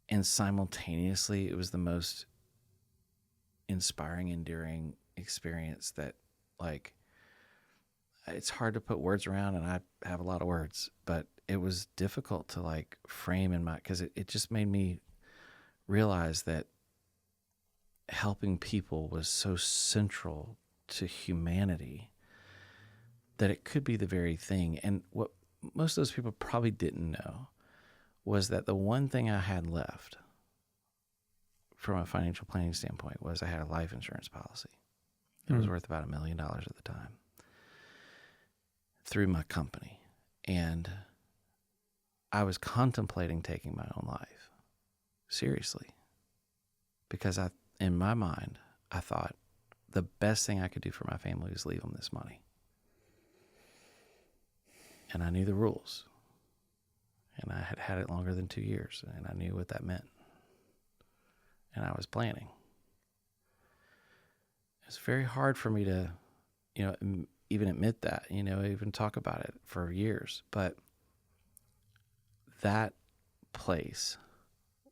and simultaneously it was the most inspiring, endearing experience that, like, it's hard to put words around, and I have a lot of words, but it was difficult to like frame in because it just made me realize that helping people was so central to humanity that it could be the very thing. And what most of those people probably didn't know was that the one thing I had left from a financial planning standpoint was I had a life insurance policy. It was worth about $1 million at the time, through my company. And I was contemplating taking my own life, seriously, because in my mind, I thought the best thing I could do for my family was leave them this money. And I knew the rules, and I had had it longer than 2 years, and I knew what that meant. And I was planning. It's very hard for me to, even admit that, even talk about it for years. But that place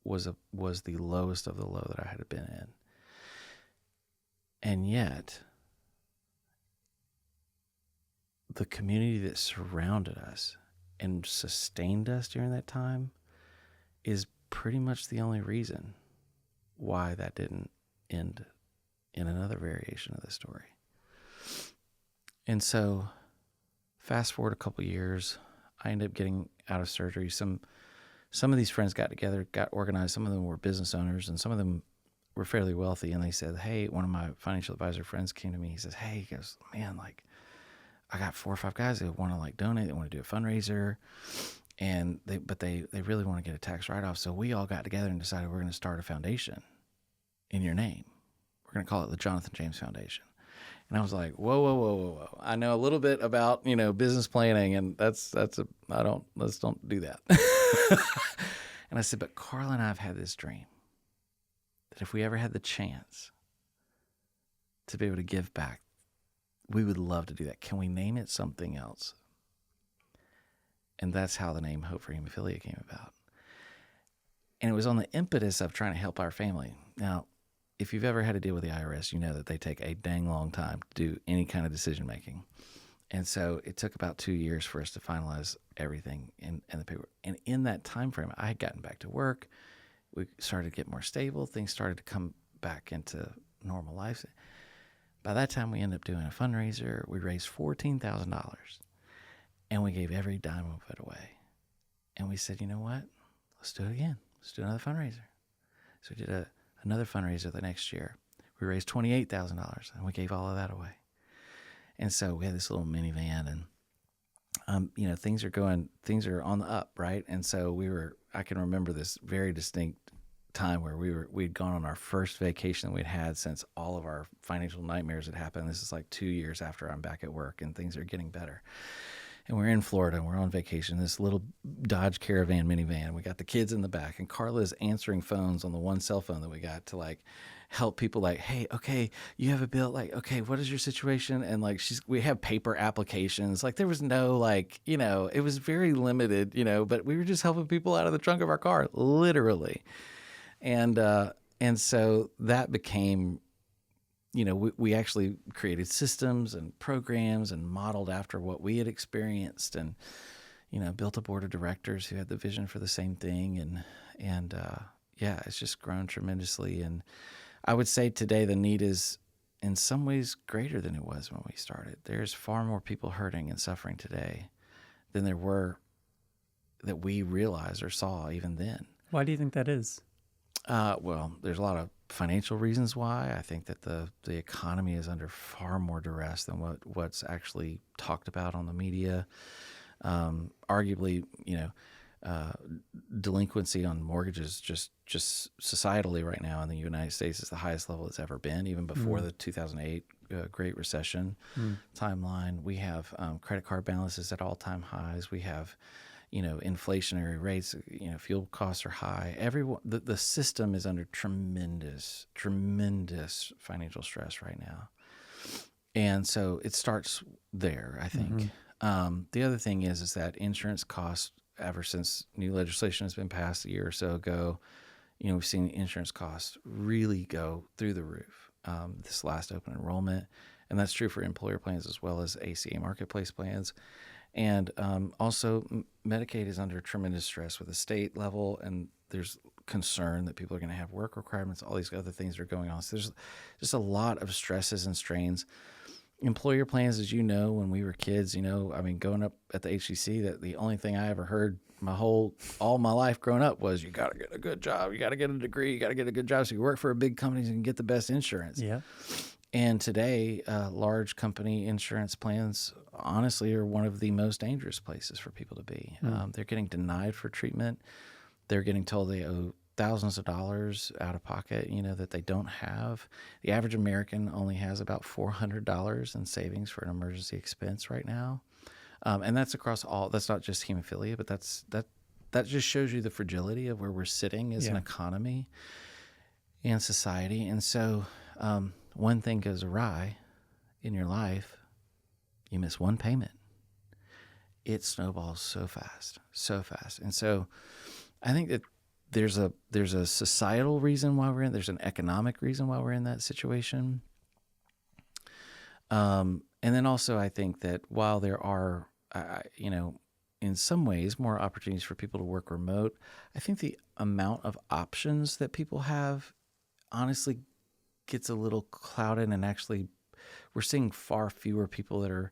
was the lowest of the low that I had been in. And yet, the community that surrounded us and sustained us during that time is pretty much the only reason why that didn't end in another variation of the story. And so, fast forward a couple years, I ended up getting out of surgery. Some of these friends got together, got organized. Some of them were business owners, and some of them were fairly wealthy. And they said, hey, one of my financial advisor friends came to me. He says, hey, he goes, man, like, I got 4 or 5 guys that want to like donate. They want to do a fundraiser, and they really want to get a tax write-off. So we all got together and decided we're going to start a foundation in your name. We're going to call it the Jonathan James Foundation. And I was like, whoa, whoa, whoa, whoa, whoa. I know a little bit about, business planning, and let's don't do that. And I said, but Carla and I have had this dream that if we ever had the chance to be able to give back, we would love to do that. Can we name it something else? And that's how the name Hope for Hemophilia came about. And it was on the impetus of trying to help our family. Now, if you've ever had to deal with the IRS, you know that they take a dang long time to do any kind of decision making. And so it took about 2 years for us to finalize everything in the paper. And in that time frame, I had gotten back to work. We started to get more stable. Things started to come back into normal life. By that time, we ended up doing a fundraiser. We raised $14,000, and we gave every dime of it away. And we said, you know what? Let's do it again. Let's do another fundraiser. So we did another fundraiser the next year. We raised $28,000, and we gave all of that away. And so we had this little minivan, and things are on the up, right? And so I can remember this very distinct time where we'd gone on our first vacation that we'd had since all of our financial nightmares had happened. This is like 2 years after I'm back at work, and things are getting better. And we're in Florida, and we're on vacation, this little Dodge Caravan minivan. We got the kids in the back, and Carla's answering phones on the one cell phone that we got to like help people like, hey, okay, you have a bill, like, okay, what is your situation? And like we have paper applications. Like there was no it was very limited, but we were just helping people out of the trunk of our car, literally. And so that became, we actually created systems and programs and modeled after what we had experienced, and, built a board of directors who had the vision for the same thing. And it's just grown tremendously. And I would say today the need is in some ways greater than it was when we started. There's far more people hurting and suffering today than there were that we realized or saw even then. Why do you think that is? Well, there's a lot of financial reasons why. I think that the economy is under far more duress than what's actually talked about on the media. Arguably, delinquency on mortgages just societally right now in the United States is the highest level it's ever been, even before the 2008 Great Recession timeline. We have credit card balances at all-time highs. We have inflationary rates, fuel costs are high. The system is under tremendous financial stress right now. And so it starts there, I think. The other thing is that insurance costs, ever since new legislation has been passed a year or so ago, we've seen insurance costs really go through the roof this last open enrollment. And that's true for employer plans as well as ACA marketplace plans. And also, Medicaid is under tremendous stress with the state level, and there's concern that people are going to have work requirements. All these other things are going on. So there's just a lot of stresses and strains. Employer plans, as you know, when we were kids, going up at the HCC, that the only thing I ever heard all my life growing up was, you got to get a good job, you got to get a degree, you got to get a good job so you work for a big company and get the best insurance. Yeah. And today, large company insurance plans, honestly, are one of the most dangerous places for people to be. They're getting denied for treatment. They're getting told they owe thousands of dollars out of pocket, that they don't have. The average American only has about $400 in savings for an emergency expense right now. And that's across all. That's not just hemophilia, but that just shows you the fragility of where we're sitting as an economy and society. And so one thing goes awry in your life, you miss one payment, it snowballs so fast. And so I think that there's a societal reason why there's an economic reason why we're in that situation. And then also I think that while there are, in some ways more opportunities for people to work remote, I think the amount of options that people have honestly gets a little clouded, and actually we're seeing far fewer people that are,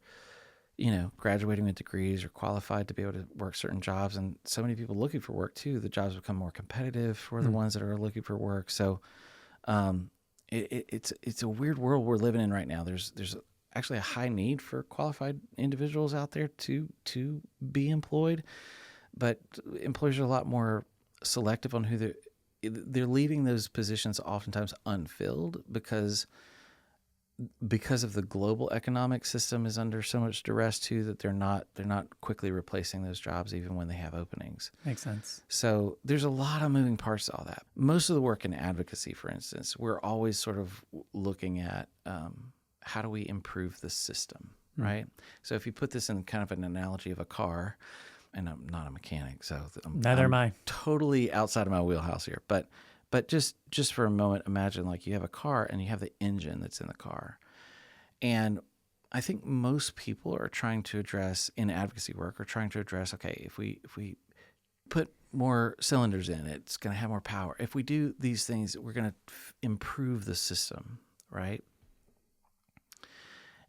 graduating with degrees or qualified to be able to work certain jobs, and so many people looking for work too. The jobs become more competitive for the ones that are looking for work. So it's a weird world we're living in right now. There's actually a high need for qualified individuals out there to be employed, but employers are a lot more selective on who they're leaving those positions oftentimes unfilled because of the global economic system is under so much duress too, that they're not quickly replacing those jobs even when they have openings. Makes sense. So there's a lot of moving parts to all that. Most of the work in advocacy, for instance, we're always sort of looking at how do we improve the system, right? So if you put this in kind of an analogy of a car, and I'm not a mechanic, so Neither am I. Totally outside of my wheelhouse here, but just for a moment, imagine like you have a car and you have the engine that's in the car. And I think most people are trying to address, in advocacy work, okay, if we put more cylinders in, it's going to have more power. If we do these things, we're going to improve the system, right?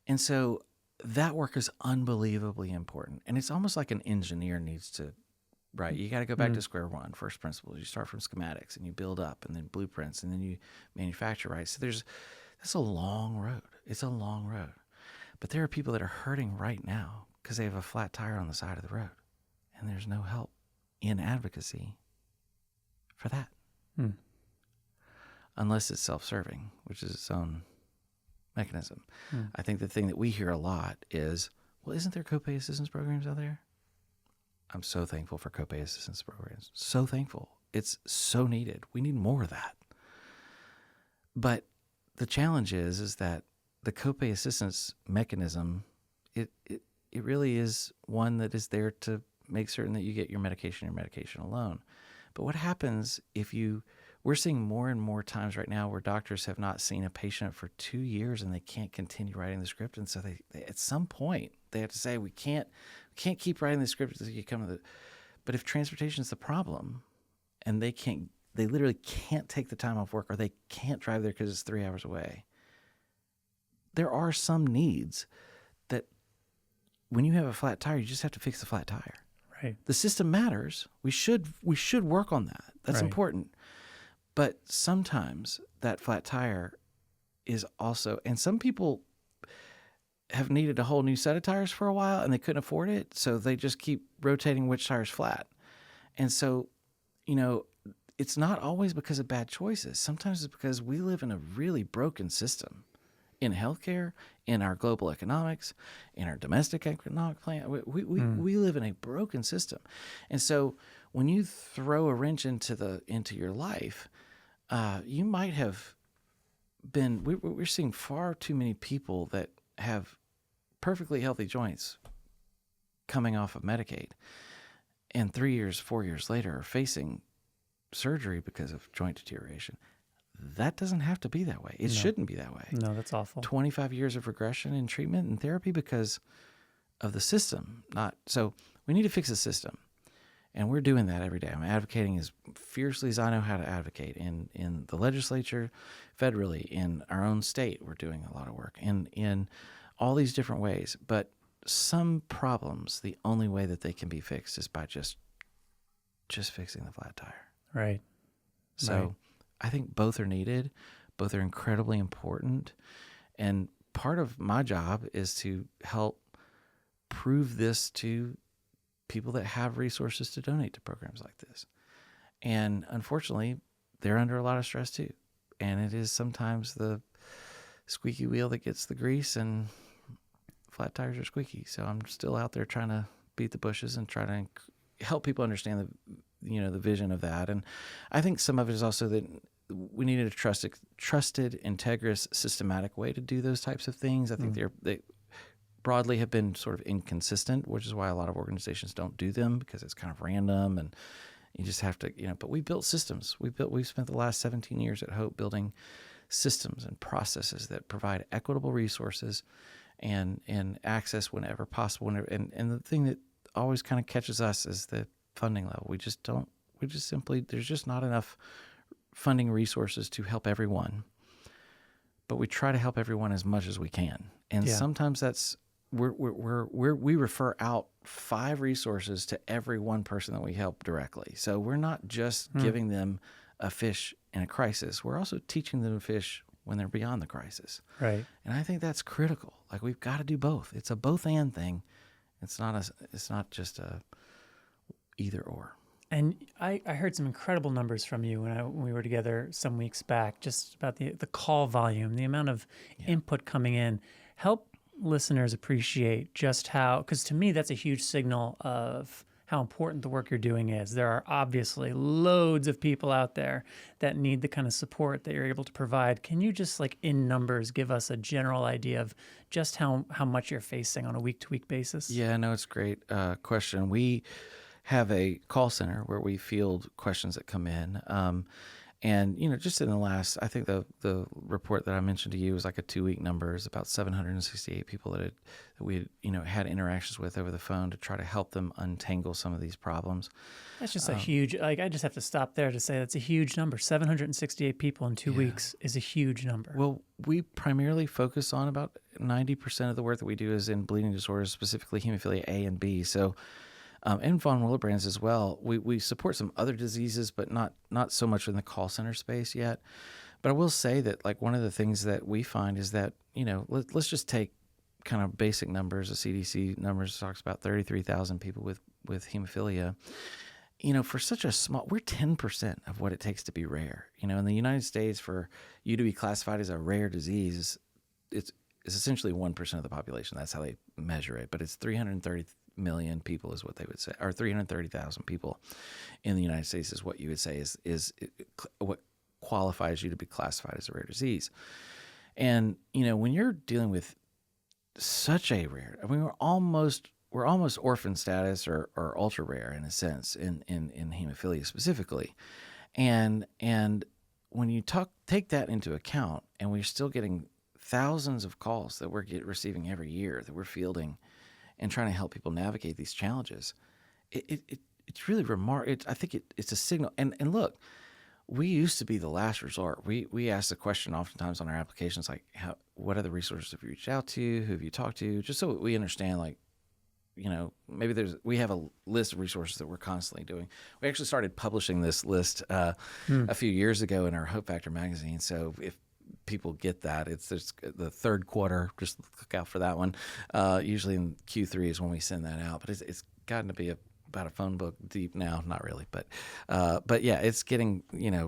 And so that work is unbelievably important. And it's almost like an engineer needs to, right? You got to go back to square one, first principles. You start from schematics and you build up, and then blueprints, and then you manufacture, right? So that's a long road. It's a long road. But there are people that are hurting right now because they have a flat tire on the side of the road, and there's no help in advocacy for that. Unless it's self-serving, which is its own mechanism. I think the thing that we hear a lot is, well, isn't there copay assistance programs out there? I'm so thankful for copay assistance programs. So thankful. It's so needed. We need more of that. But the challenge is that the copay assistance mechanism, it really is one that is there to make certain that you get your medication alone. But what happens if we're seeing more and more times right now where doctors have not seen a patient for 2 years and they can't continue writing the script. And so they at some point they have to say, we can't keep writing the script until you come to the, but if transportation is the problem and they literally can't take the time off work, or they can't drive there because it's 3 hours away, there are some needs that when you have a flat tire, you just have to fix the flat tire. Right. The system matters. We should work on that. That's important. But sometimes that flat tire is also, and some people have needed a whole new set of tires for a while and they couldn't afford it, so they just keep rotating which tire's flat. And so, it's not always because of bad choices. Sometimes it's because we live in a really broken system in healthcare, in our global economics, in our domestic economic plan. We live in a broken system. And so when you throw a wrench into your life, you might have been, we're seeing far too many people that have perfectly healthy joints coming off of Medicaid, and 3 years, 4 years later are facing surgery because of joint deterioration. That doesn't have to be that way. It shouldn't be that way. No, that's awful. 25 years of regression in treatment and therapy because of the system. So we need to fix the system. And we're doing that every day. I'm advocating as fiercely as I know how to advocate in the legislature, federally, in our own state. We're doing a lot of work in all these different ways. But some problems, the only way that they can be fixed is by just fixing the flat tire. Right. So I think both are needed. Both are incredibly important. And part of my job is to help prove this to people that have resources to donate to programs like this. And unfortunately, they're under a lot of stress too. And it is sometimes the squeaky wheel that gets the grease, and flat tires are squeaky. So I'm still out there trying to beat the bushes and try to help people understand the vision of that. And I think some of it is also that we needed a trusted, integrous, systematic way to do those types of things. I think they broadly have been sort of inconsistent, which is why a lot of organizations don't do them, because it's kind of random and you just have to, but we built systems. We've spent the last 17 years at Hope building systems and processes that provide equitable resources and access whenever possible. And the thing that always kind of catches us is the funding level. There's just not enough funding resources to help everyone, but we try to help everyone as much as we can. And sometimes that's, we refer out 5 resources to every one person that we help directly. So we're not just giving them a fish in a crisis. We're also teaching them to fish when they're beyond the crisis. Right. And I think that's critical. Like, we've got to do both. It's a both and thing. It's not just a either or. And I heard some incredible numbers from you when we were together some weeks back, just about the call volume, the amount of input coming in. Help listeners appreciate just how, because to me, that's a huge signal of how important the work you're doing is. There are obviously loads of people out there that need the kind of support that you're able to provide. Can you just, like, in numbers, give us a general idea of just how much you're facing on a week-to-week basis? Yeah, no, it's a great question. We have a call center where we field questions that come in. And, just in the last, I think the report that I mentioned to you was like a 2-week number, is about 768 people that we had interactions with over the phone to try to help them untangle some of these problems. That's just a huge, I just have to stop there to say that's a huge number. 768 people in 2 weeks is a huge number. Well, we primarily focus on about 90% of the work that we do is in bleeding disorders, specifically hemophilia A and B. So, and von Willebrand's as well. We support some other diseases, but not so much in the call center space yet. But I will say that, like, one of the things that we find is that, let's just take kind of basic numbers. The CDC numbers talks about 33,000 people with hemophilia. For such a small, we're 10% of what it takes to be rare. In the United States, for you to be classified as a rare disease, it's essentially 1% of the population. That's how they measure it. But it's 330 million people is what they would say, or 330,000 people in the United States is what you would say is what qualifies you to be classified as a rare disease. And, when you're dealing with such a rare, I mean, we're almost orphan status or ultra rare in a sense in hemophilia specifically. And when you take that into account, and we're still getting thousands of calls that we're receiving every year that we're fielding and trying to help people navigate these challenges, it's really remarkable. I think it's a signal. And look, we used to be the last resort. We ask the question oftentimes on our applications, like, what other resources have you reached out to? Who have you talked to? Just so we understand, like, maybe we have a list of resources that we're constantly doing. We actually started publishing this list a few years ago in our Hope Factor magazine. So if people get that, it's the third quarter. Just look out for that one. Usually in Q3 is when we send that out. But it's gotten to be about a phone book deep now. Not really, but yeah, it's getting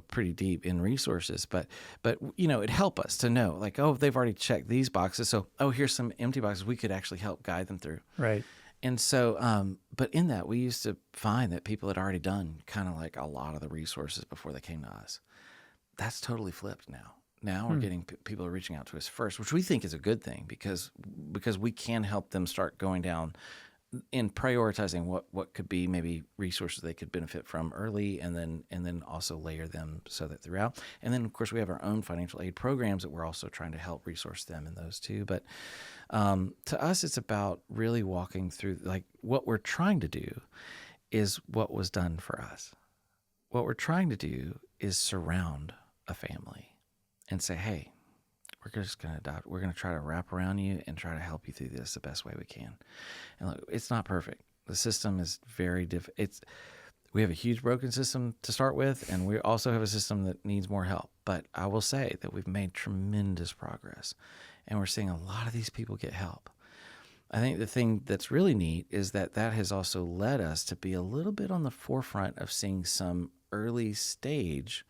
pretty deep in resources. But it'd help us to know, like, oh, they've already checked these boxes, so here's some empty boxes we could actually help guide them through. Right. And so, but in that, we used to find that people had already done kind of like a lot of the resources before they came to us. That's totally flipped now. Now we're getting people are reaching out to us first, which we think is a good thing because we can help them start going down in prioritizing what could be maybe resources they could benefit from early, and then also layer them so that throughout. And then, of course, we have our own financial aid programs that we're also trying to help resource them in those too. But to us, it's about really walking through, like, what we're trying to do is what was done for us. What we're trying to do is surround a family and say, hey, we're just going to adopt. We're going to try to wrap around you and try to help you through this the best way we can. And look, it's not perfect. The system is very difficult. We have a huge broken system to start with, and we also have a system that needs more help. But I will say that we've made tremendous progress, and we're seeing a lot of these people get help. I think the thing that's really neat is that has also led us to be a little bit on the forefront of seeing some early stage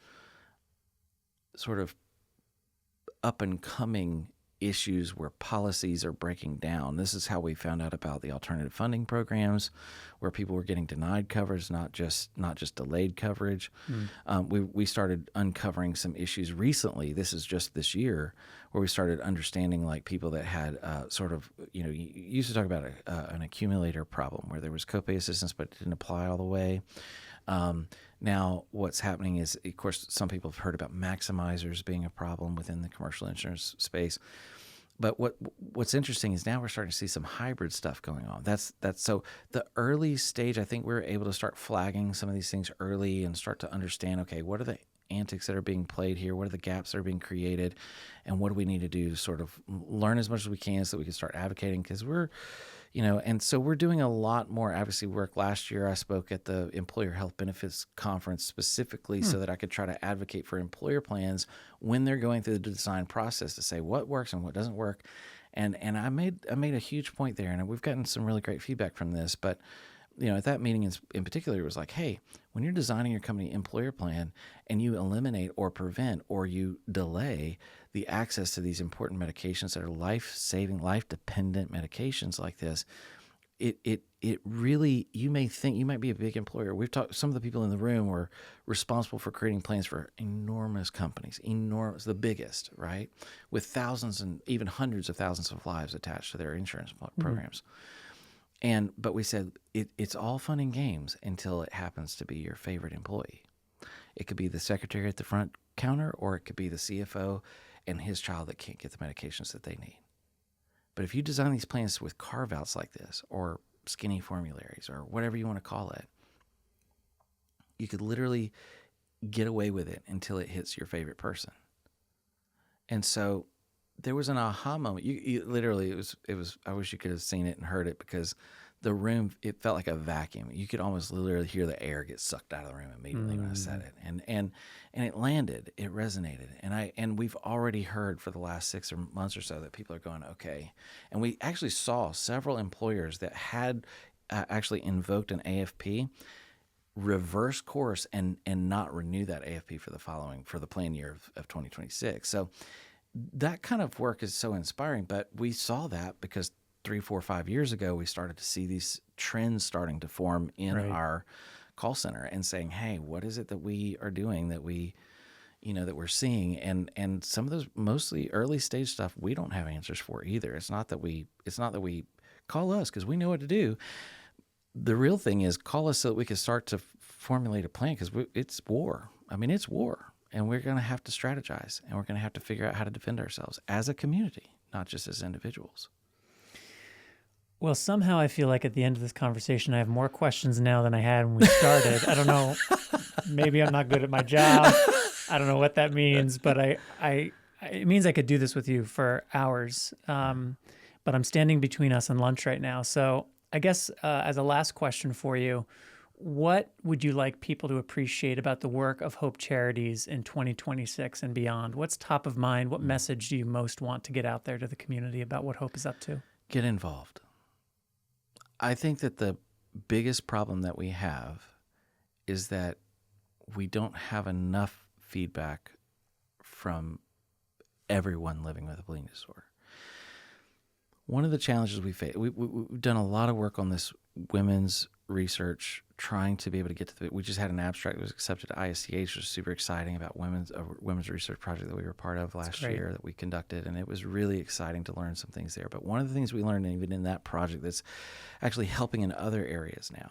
sort of up and coming issues where policies are breaking down. This is how we found out about the alternative funding programs, where people were getting denied coverage, not just delayed coverage. We started uncovering some issues recently. This is just this year, where we started understanding, like, people that had sort of, you used to talk about an accumulator problem where there was copay assistance but it didn't apply all the way. Now, what's happening is, of course, some people have heard about maximizers being a problem within the commercial insurance space. But what's interesting is now we're starting to see some hybrid stuff going on. That's so the early stage, I think we're able to start flagging some of these things early and start to understand, okay, what are the antics that are being played here? What are the gaps that are being created? And what do we need to do to sort of learn as much as we can so that we can start advocating? Because we're, and so we're doing a lot more advocacy work. Last year, I spoke at the Employer Health Benefits Conference specifically so that I could try to advocate for employer plans when they're going through the design process to say what works and what doesn't work. And I made a huge point there, and we've gotten some really great feedback from this. But at that meeting in particular, it was like, hey, when you're designing your company employer plan and you eliminate or prevent or you delay the access to these important medications that are life-saving, life-dependent medications like this, it really, you may think you might be a big employer. We've talked, some of the people in the room were responsible for creating plans for enormous companies, the biggest, right? With thousands and even hundreds of thousands of lives attached to their insurance programs. But we said it's all fun and games until it happens to be your favorite employee. It could be the secretary at the front counter, or it could be the CFO and his child that can't get the medications that they need. But if you design these plans with carve-outs like this, or skinny formularies, or whatever you want to call it, you could literally get away with it until it hits your favorite person. And so there was an aha moment. You literally, it was. I wish you could have seen it and heard it, because the room, it felt like a vacuum. You could almost literally hear the air get sucked out of the room immediately when I said it, and it landed. It resonated, and we've already heard for the last 6 months or so that people are going, okay. And we actually saw several employers that had actually invoked an AFP reverse course and not renew that AFP for the plan year of 2026. So that kind of work is so inspiring. But we saw that because 3, 4, 5 years ago, we started to see these trends starting to form in our call center and saying, hey, what is it that we are doing that that we're seeing? And some of those mostly early stage stuff, we don't have answers for either. It's not that we call us because we know what to do. The real thing is call us so that we can start to formulate a plan, because it's war. I mean, it's war. And we're going to have to strategize, and we're going to have to figure out how to defend ourselves as a community, not just as individuals. Well, somehow I feel like at the end of this conversation, I have more questions now than I had when we started. I don't know. Maybe I'm not good at my job. I don't know what that means, but it means I could do this with you for hours. But I'm standing between us and lunch right now. So I guess as a last question for you, what would you like people to appreciate about the work of Hope Charities in 2026 and beyond? What's top of mind? What message do you most want to get out there to the community about what Hope is up to? Get involved. I think that the biggest problem that we have is that we don't have enough feedback from everyone living with a bleeding disorder. One of the challenges we face, we've done a lot of work on this women's research, trying to be able to get to we just had an abstract that was accepted at ISTH, which was super exciting, about women's research project that we were part of last year that we conducted, and it was really exciting to learn some things there. But one of the things we learned even in that project that's actually helping in other areas now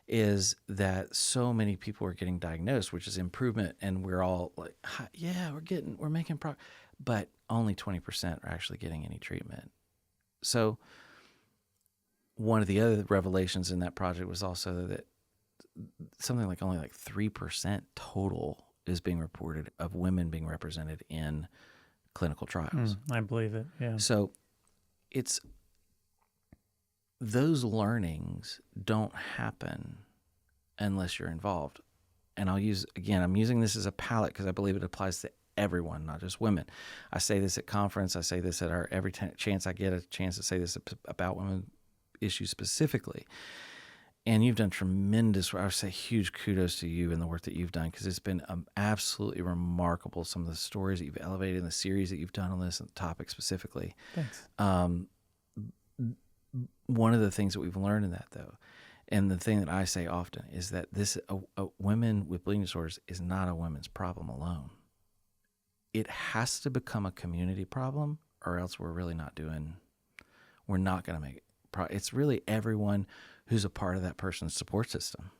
is that so many people are getting diagnosed, which is improvement, and we're all like, yeah, we're making progress, but only 20% are actually getting any treatment. So one of the other revelations in that project was also that something like only 3% total is being reported of women being represented in clinical trials. I believe it, yeah. So it's those learnings don't happen unless you're involved. And I'm using this as a palette because I believe it applies to everyone, not just women. I say this at conference. I say this at every chance I get a chance to say this about women issues specifically. And you've done tremendous work. I would say huge kudos to you and the work that you've done, because it's been absolutely remarkable, some of the stories that you've elevated in the series that you've done on this topic specifically. Thanks. One of the things that we've learned in that, though, and the thing that I say often, is that women with bleeding disorders is not a women's problem alone. It has to become a community problem, or else we're not going to make it. It's really everyone who's a part of that person's support system.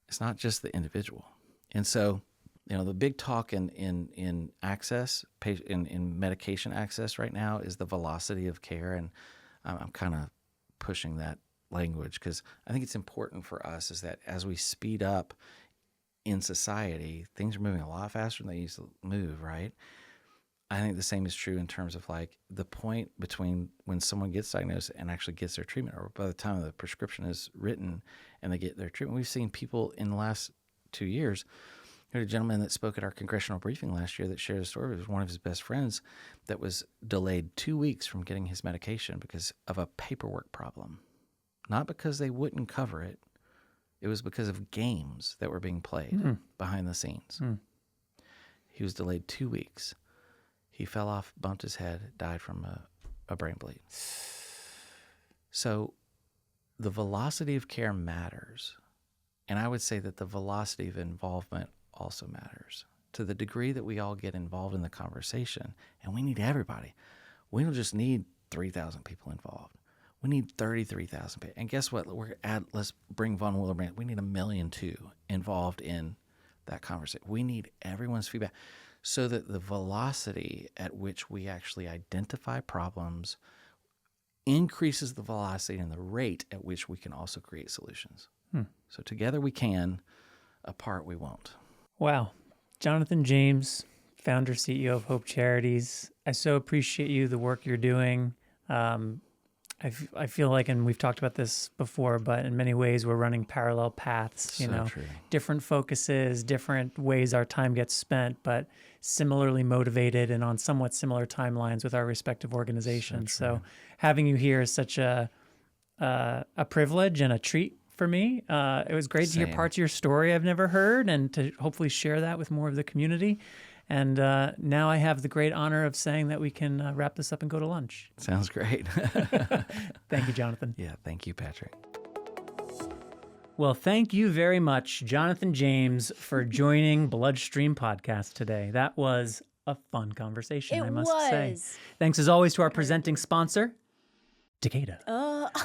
It's not just the individual. And so, the big talk in access, in medication access right now, is the velocity of care. And I'm kind of pushing that language because I think it's important for us is that as we speed up in society, things are moving a lot faster than they used to move, right? I think the same is true in terms of the point between when someone gets diagnosed and actually gets their treatment, or by the time the prescription is written and they get their treatment. We've seen people in the last 2 years. There was a gentleman that spoke at our congressional briefing last year that shared a story. It was one of his best friends that was delayed 2 weeks from getting his medication because of a paperwork problem. not because they wouldn't cover it. It was because of games that were being played behind the scenes. He was delayed 2 weeks. He fell off, bumped his head, died from a brain bleed. So the velocity of care matters. And I would say that the velocity of involvement also matters. To the degree that we all get involved in the conversation, and we need everybody. We don't just need 3,000 people involved. We need 33,000 people. And guess what? Let's bring Von Willebrand. We need 1 million too involved in that conversation. We need everyone's feedback so that the velocity at which we actually identify problems increases the velocity and the rate at which we can also create solutions. So together we can, apart we won't. Wow. Jonathan James, founder, CEO of Hope Charities. I so appreciate you, the work you're doing. I feel like, and we've talked about this before, but in many ways we're running parallel paths, True. Different focuses, different ways our time gets spent, but similarly motivated and on somewhat similar timelines with our respective organizations. So having you here is such a privilege and a treat for me. It was great to hear parts of your story I've never heard and to hopefully share that with more of the community. And now I have the great honor of saying that we can wrap this up and go to lunch. Sounds great. Thank you, Jonathan. Yeah, thank you, Patrick. Well, thank you very much, Jonathan James, for joining BloodStream Podcast today. That was a fun conversation, I must say. Thanks as always to our presenting sponsor, Takeda.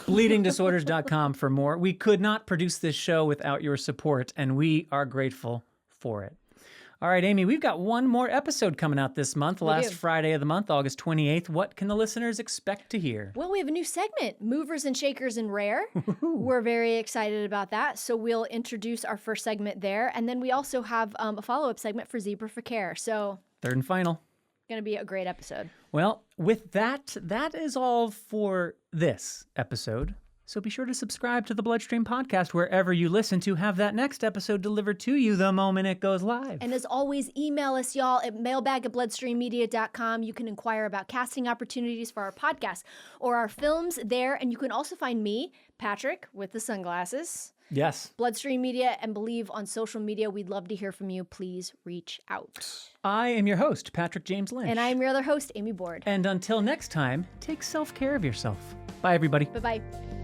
BleedingDisorders.com for more. We could not produce this show without your support, and we are grateful for it. All right, Amy, we've got one more episode coming out this month, last Friday of the month, August 28th. What can the listeners expect to hear? Well, we have a new segment, Movers and Shakers and Rare. We're very excited about that. So we'll introduce our first segment there. And then we also have a follow-up segment for Zebra for Care. So third and final. Going to be a great episode. Well, with that is all for this episode. So be sure to subscribe to the BloodStream podcast wherever you listen to have that next episode delivered to you the moment it goes live. And as always, email us, y'all, at mailbag@bloodstreammedia.com. You can inquire about casting opportunities for our podcast or our films there. And you can also find me, Patrick, with the sunglasses. Yes. BloodStream Media, and Believe on social media. We'd love to hear from you. Please reach out. I am your host, Patrick James Lynch. And I'm your other host, Amy Board. And until next time, take self-care of yourself. Bye, everybody. Bye-bye.